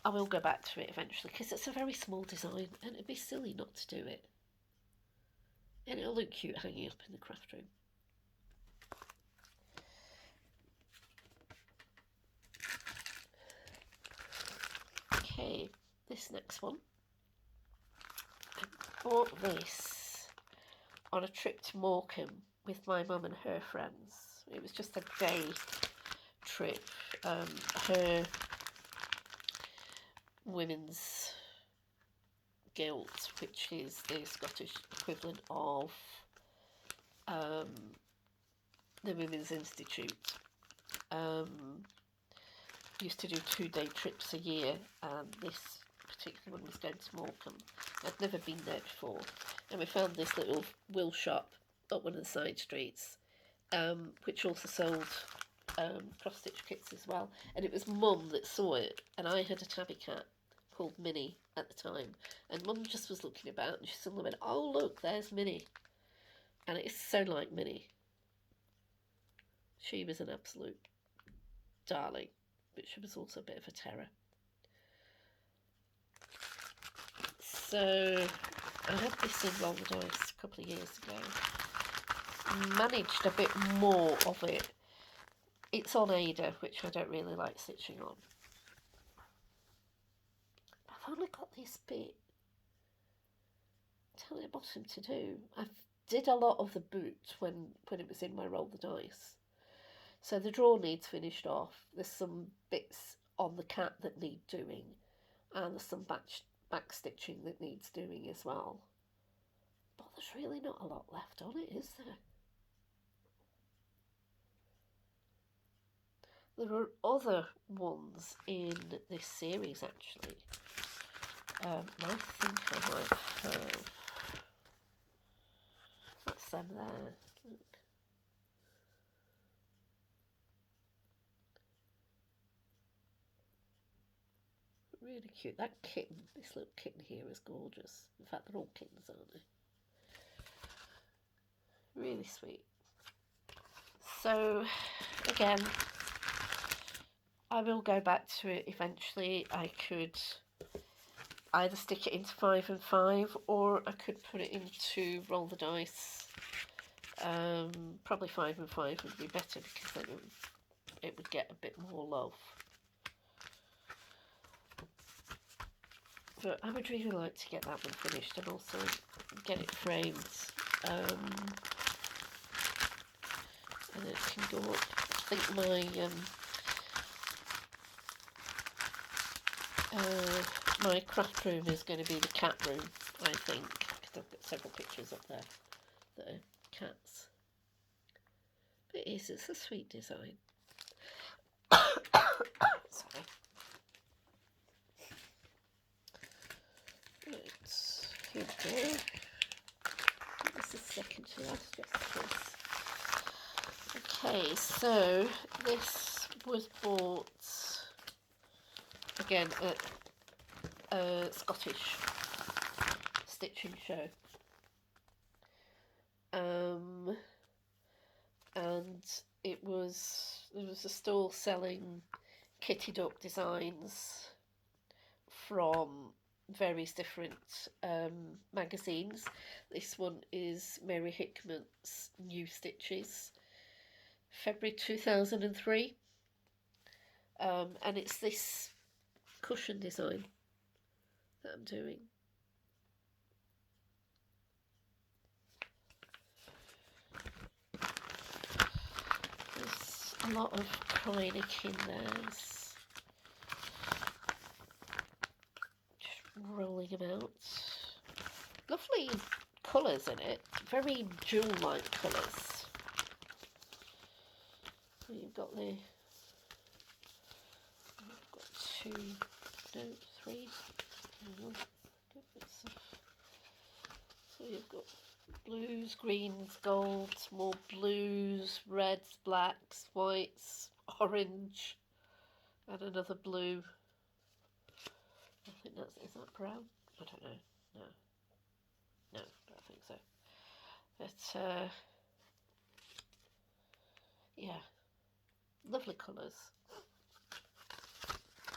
I will go back to it eventually because it's a very small design and it'd be silly not to do it. And it'll look cute hanging up in the craft room. Okay, this next one. I bought this on a trip to Morecambe with my mum and her friends. It was just a day trip. Her Women's Guild, which is the Scottish equivalent of the Women's Institute, used to do 2-day trips a year, and this particular one was going to Morecambe. I'd never been there before, and we found this little wool shop up one of the side streets, which also sold cross-stitch kits as well. And it was Mum that saw it, and I had a tabby cat called Minnie at the time, and Mum just was looking about and she suddenly went, oh look, there's Minnie. And it is so like Minnie. She was an absolute darling, but she was also a bit of a terror. So I had this in Roll the Dice a couple of years ago. Managed a bit more of it. It's on Ada, which I don't really like stitching on. I've only got this bit down at the bottom to do. I did a lot of the boot when it was in my Roll the Dice. So the drawer needs finished off. There's some bits on the cat that need doing, and there's some back stitching that needs doing as well. But there's really not a lot left on it, is there? There are other ones in this series actually. I think I might have. That's them there. Look. Really cute. That kitten, this little kitten here is gorgeous. In fact, they're all kittens, aren't they? Really sweet. So, again, I will go back to it eventually. I could either stick it into 5 and 5, or I could put it into Roll the Dice. Probably 5 and 5 would be better because then it would get a bit more love. But I would really like to get that one finished and also get it framed. And it can go up. I think my craft room is going to be the cat room, I think, because I've got several pictures up there that are cats. But it's a sweet design. Sorry. Right, here we go. This is second to last, yes it is. Okay, so this was bought again at a Scottish stitching show. And there was a stall selling kitted up designs from various different magazines. This one is Mary Hickman's New Stitches, February 2003, and it's this cushion design that I'm doing. There's a lot of Calico in there. Just rolling them out. Lovely colours in it, very jewel-like colours. So you've got three. So you've got blues, greens, golds, more blues, reds, blacks, whites, orange, and another blue. I think is that brown? I don't know. No, I don't think so. But yeah, lovely colours.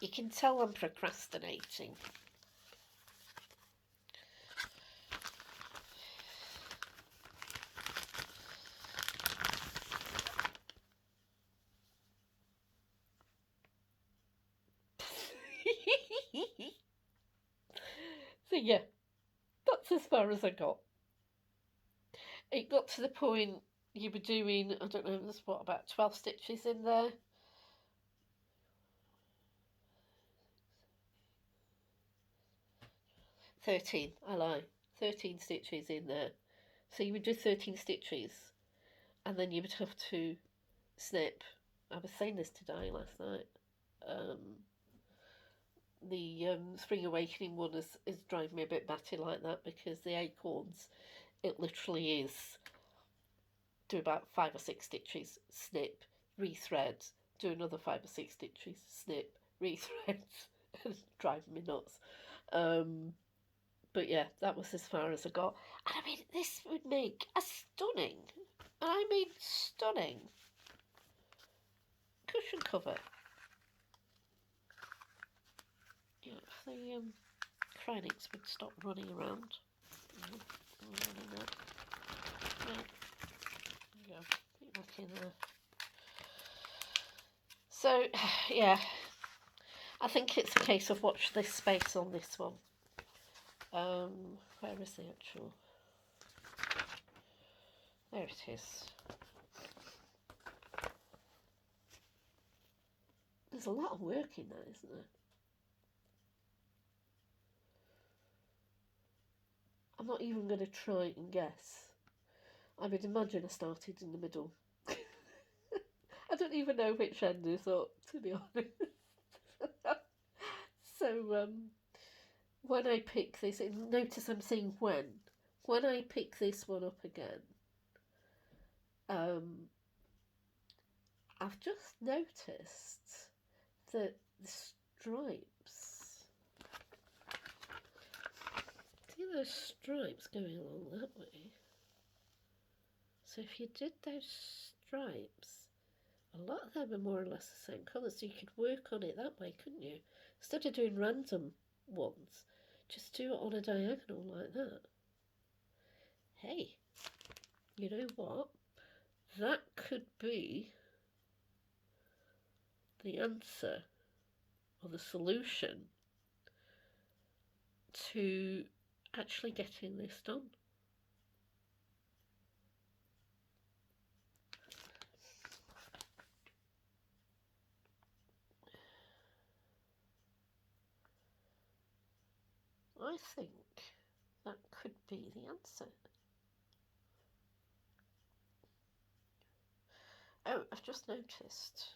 You can tell I'm procrastinating. So yeah, that's as far as I got. It got to the point you were doing, I don't know, there's what, about 12 stitches in there? "13, I lie. 13 stitches in there. So you would do 13 stitches, and then you would have to snip. I was saying this to Di last night. The Spring Awakening one is driving me a bit batty like that, because the acorns, it literally is do about 5 or 6 stitches, snip, rethread, do another 5 or 6 stitches, snip, rethread, driving me nuts. But yeah, that was as far as I got. And I mean, this would make a stunning, and I mean stunning, cushion cover. Yeah, if the Chronics would stop running around. Right. There you go. Put it back in there. So, yeah, I think it's a case of watch this space on this one. Where is the actual? There it is. There's a lot of work in that, isn't there? I'm not even going to try and guess. I would imagine I started in the middle. I don't even know which end is up, to be honest. So, when I pick this, notice I'm saying when I pick this one up again, I've just noticed that the stripes, see those stripes going along that way? So if you did those stripes, a lot of them are more or less the same colour, so you could work on it that way, couldn't you? Instead of doing random ones, just do it on a diagonal like that. Hey, you know what? That could be the answer or the solution to actually getting this done. I think that could be the answer. Oh, I've just noticed.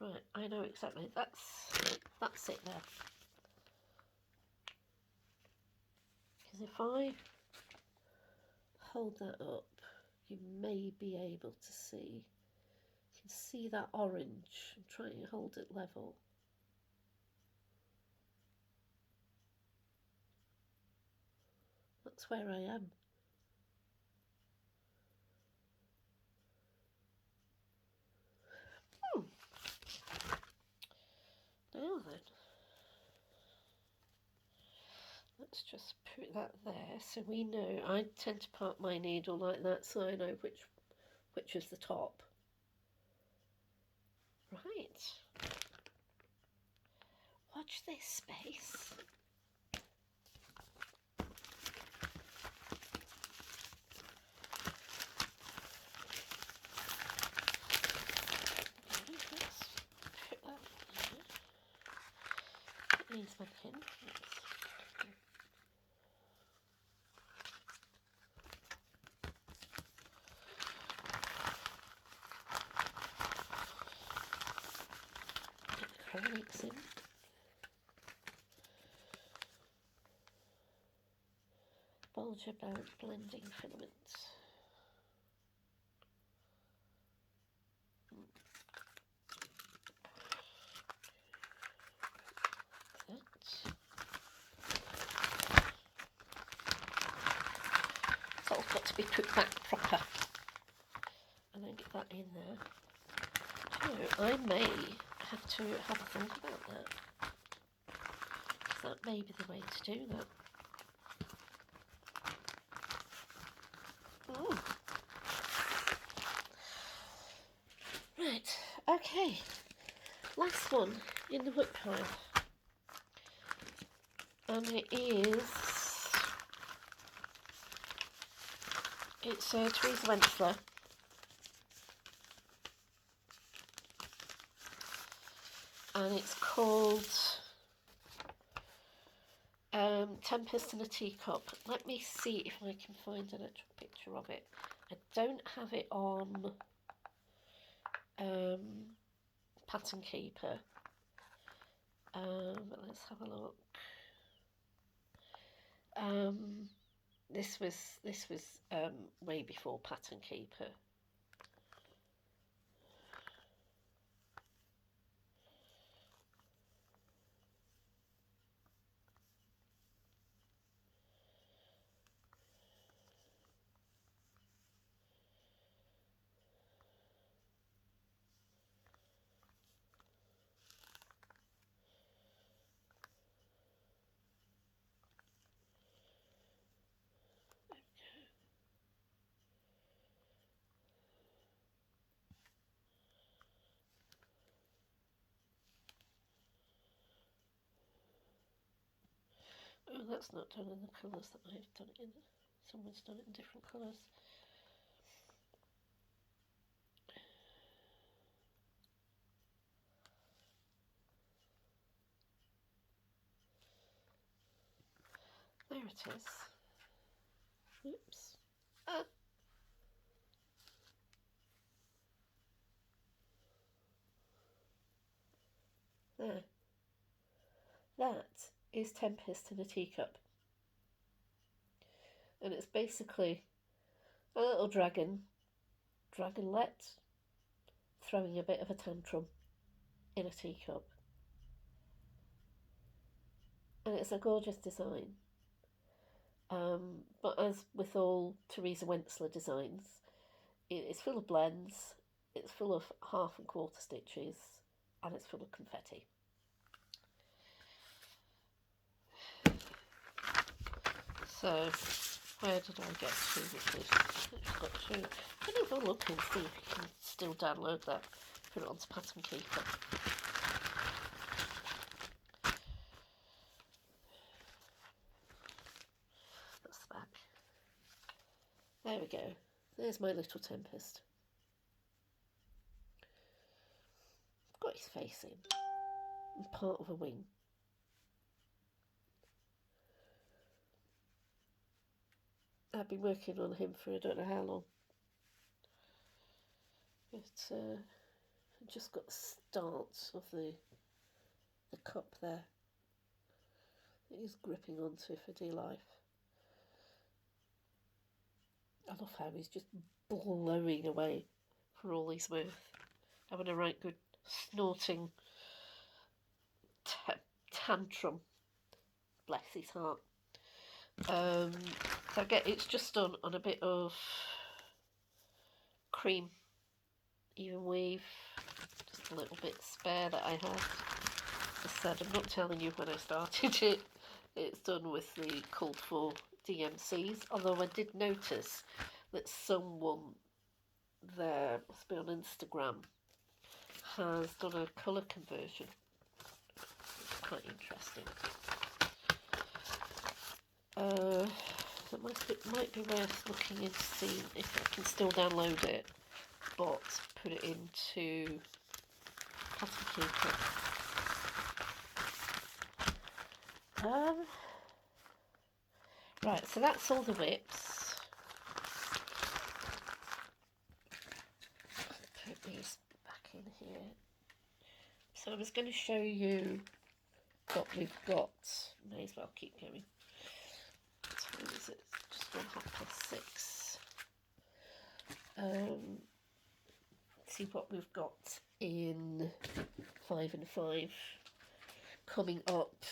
Right, I know exactly. That's it there. Because if I hold that up, you may be able to see. You can see that orange. I'm trying to hold it level. That's where I am. Now then, let's just put that there so we know. I tend to part my needle like that so I know which is the top. Right. Watch this space. Needs my pin. Get the acrylics in. Bulger blending filaments. It's all got to be put back proper. And then get that in there. So I may have to have a think about that. That may be the way to do that. Ooh. Right, okay. Last one in the WIP pile. And it's Teresa Wensler. And it's called Tempest in a Teacup. Let me see if I can find an actual picture of it. I don't have it on Pattern Keeper. But let's have a look. This was way before Pattern Keeper. Oh, that's not done in the colours that I've done it in. Someone's done it in different colours. There it is. Oops. Ah. There. That is Tempest in a Teacup. And it's basically a little dragonlet, throwing a bit of a tantrum in a teacup. And it's a gorgeous design. But as with all Teresa Wensler designs, it's full of blends, it's full of 1/2 and 1/4 stitches, and it's full of confetti. So, where did I get to with this? I've got to. I need to look and see if you can still download that, put it onto Pattern Keeper. That's the back. There we go. There's my little Tempest. I've got his face in, and part of a wing. I've been working on him for I don't know how long. But I just got the start of the cup there. He's gripping onto for dear life. I love how he's just blowing away for all he's worth. Having a right good snorting tantrum. Bless his heart. So it's just done on a bit of cream even weave, just a little bit spare that I had. As I said, I'm not telling you when I started it. It's done with the called for DMCs, although I did notice that someone there, must be on Instagram, has done a colour conversion. It's quite interesting. It might be worth looking into seeing if I can still download it, but put it into Peacock. Right, so that's all the WIPs. Put these back in here. So I was going to show you what we've got. May as well keep going. What is it? Just 6:30. See what we've got in 5 and 5 coming up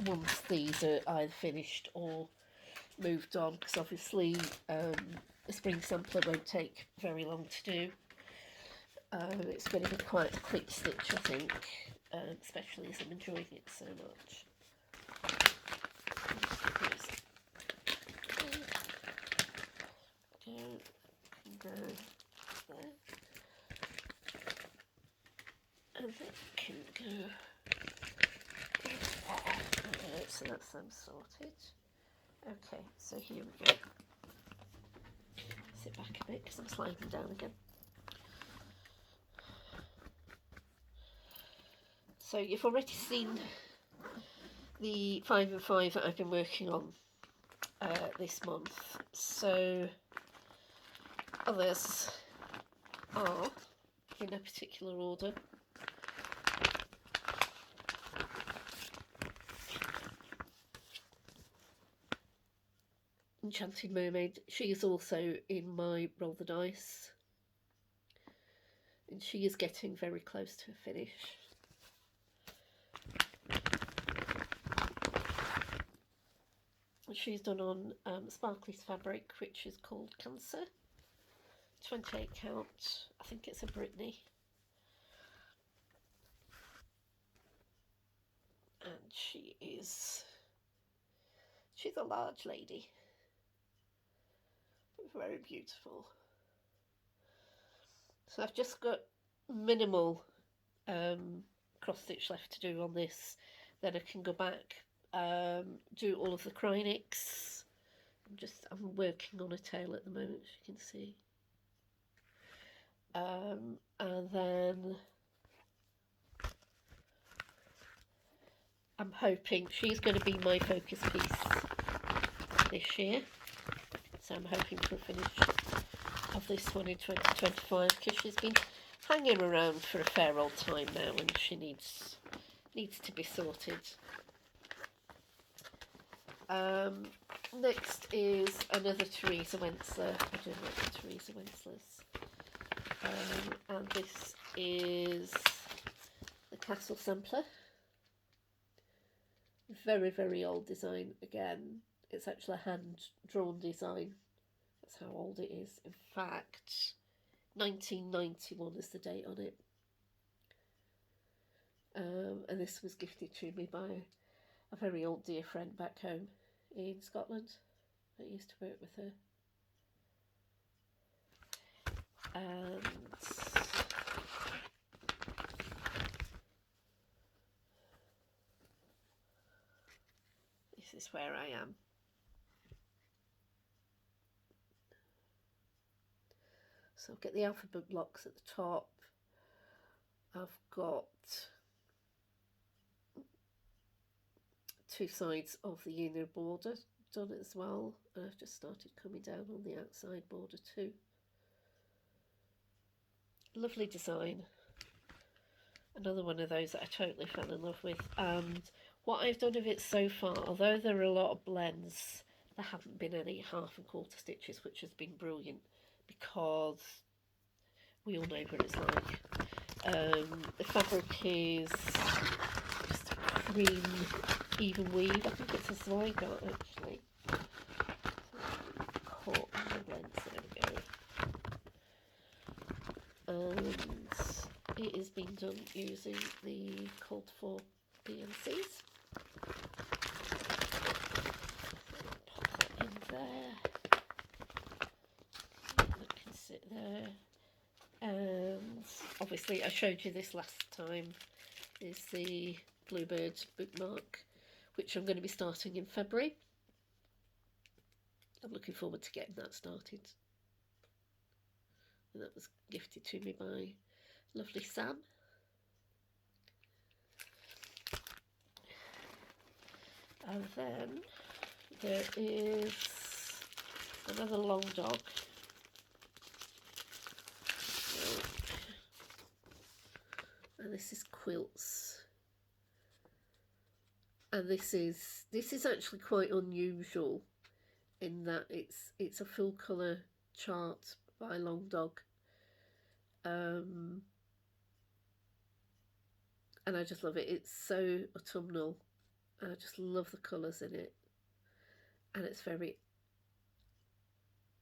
once these are either finished or moved on, because obviously the spring sampler won't take very long to do. It's going to be quite a quick stitch, I think, especially as I'm enjoying it so much. Go there, and that can go there. So that's them sorted. Okay, so here we go. Sit back a bit because I'm sliding down again. So you've already seen the 5 and 5 that I've been working on this month. So others are in a particular order. Enchanted Mermaid, she is also in my Roll the Dice, and she is getting very close to a finish. She's done on Sparkly's fabric, which is called Cancer, 28 count. I think it's a Brittany, and she's a large lady, very beautiful. So I've just got minimal cross stitch left to do on this, then I can go back, do all of the Krynics. I'm working on a tail at the moment, as you can see. And then I'm hoping she's going to be my focus piece this year, so I'm hoping for a finish of this one in 2025, because she's been hanging around for a fair old time now and she needs to be sorted. Next is another Teresa Wensler. I don't like the Teresa Wenslers. And this is the Castle Sampler. Very, very old design again. It's actually a hand-drawn design. That's how old it is. In fact, 1991 is the date on it. And this was gifted to me by a very old dear friend back home in Scotland. I used to work with her. And this is where I am. So I'll get the alphabet blocks at the top. I've got 2 sides of the inner border done as well. And I've just started coming down on the outside border too. Lovely design. Another one of those that I totally fell in love with. And what I've done of it so far, although there are a lot of blends, there haven't been any 1/2 and 1/4 stitches, which has been brilliant, because we all know what it's like. The fabric is just a cream even weave. I think it's a Zygarde actually. So blends, there we go. And it is being done using the called for PNCs. Pop that in there. That can sit there. And obviously I showed you this last time, is the Bluebird bookmark, which I'm going to be starting in February. I'm looking forward to getting that started. And that was gifted to me by lovely Sam. And then there is another long dog. And this is quilts. And this is actually quite unusual in that it's a full colour chart by Long Dog. And I just love it. It's so autumnal. I just love the colours in it. And it's very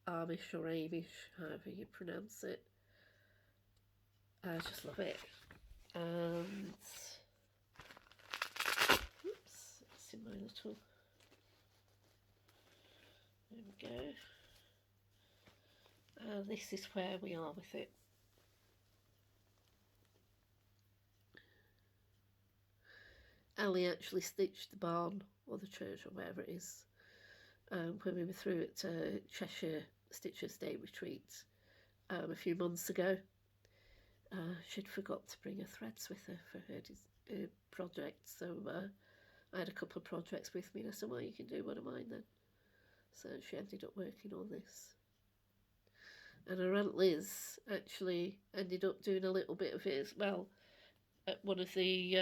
Amish or Amish, however you pronounce it. I just love it. And oops, it's in my little, there we go. This is where we are with it. Ali actually stitched the barn or the church or wherever it is when we were through at Cheshire Stitchers Day Retreat a few months ago. She'd forgot to bring her threads with her for her project, so I had a couple of projects with me and I said, well, you can do one of mine then. So she ended up working on this. And her Aunt Liz actually ended up doing a little bit of it as well at one of the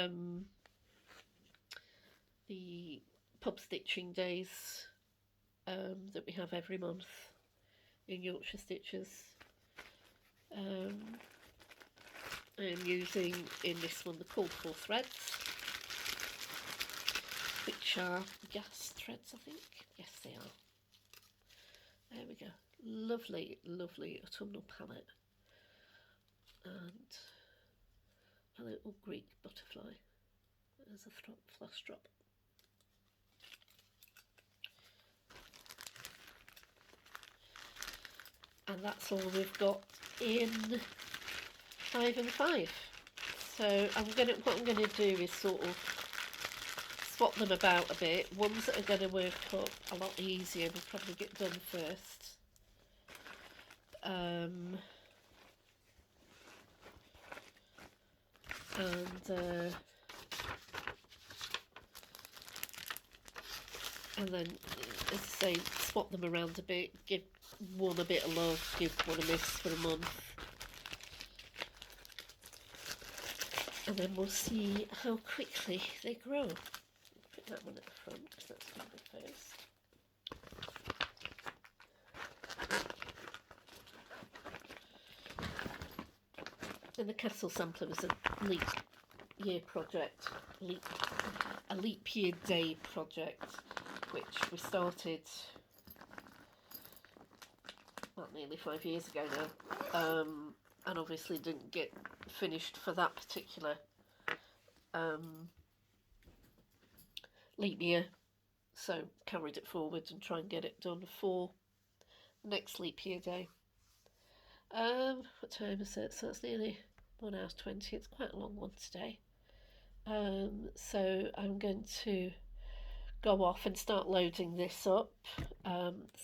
pub stitching days that we have every month in Yorkshire Stitchers. I'm using in this one the called for threads, which are gas threads, I think. Yes, they are. There we go. Lovely, lovely autumnal palette. And a little Greek butterfly as a floss drop. And that's all we've got in 5 and 5. So what I'm gonna do is sort of swap them about a bit. Ones that are gonna work up a lot easier will probably get done first. And then, as I say, swap them around a bit, give one a bit of love, give one a miss for a month. And then we'll see how quickly they grow. Put that one at the front because that's going to be first. And the castle sampler was a leap year project, a leap year day project, which we started nearly 5 years ago now, and obviously didn't get finished for that particular leap year, so carried it forward and try and get it done for next leap year day. What time is it? So it's nearly 1 hour 20. It's quite a long one today. So I'm going to go off and start loading this up.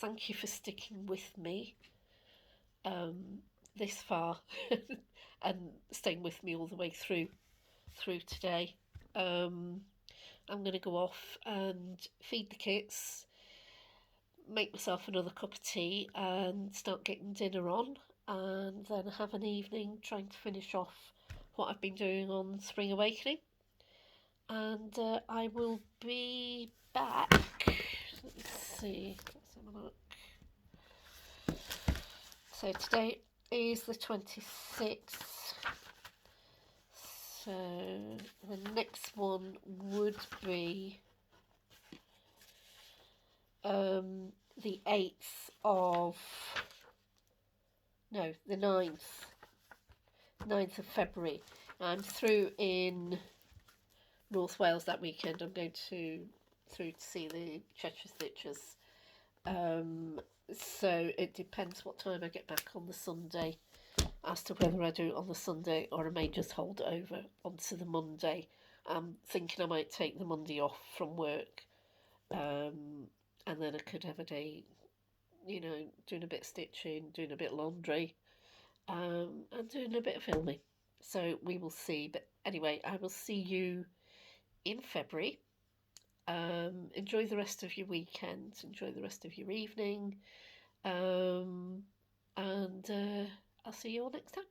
Thank you for sticking with me this far and staying with me all the way through today. I'm going to go off and feed the kits, make myself another cup of tea and start getting dinner on, and then have an evening trying to finish off what I've been doing on Spring Awakening. And I will be back. Let's see. Let's have a look. So today is the 26th. So the next one would be the 8th of No, the 9th of February. I'm through in North Wales that weekend. I'm going through to see the Cheshire Stitchers. So it depends what time I get back on the Sunday as to whether I do it on the Sunday or I may just hold it over onto the Monday. I'm thinking I might take the Monday off from work, and then I could have a day, doing a bit of stitching, doing a bit of laundry, and doing a bit of filming. So we will see. But anyway, I will see you in February. Enjoy the rest of your weekend. Enjoy the rest of your evening. And I'll see you all next time.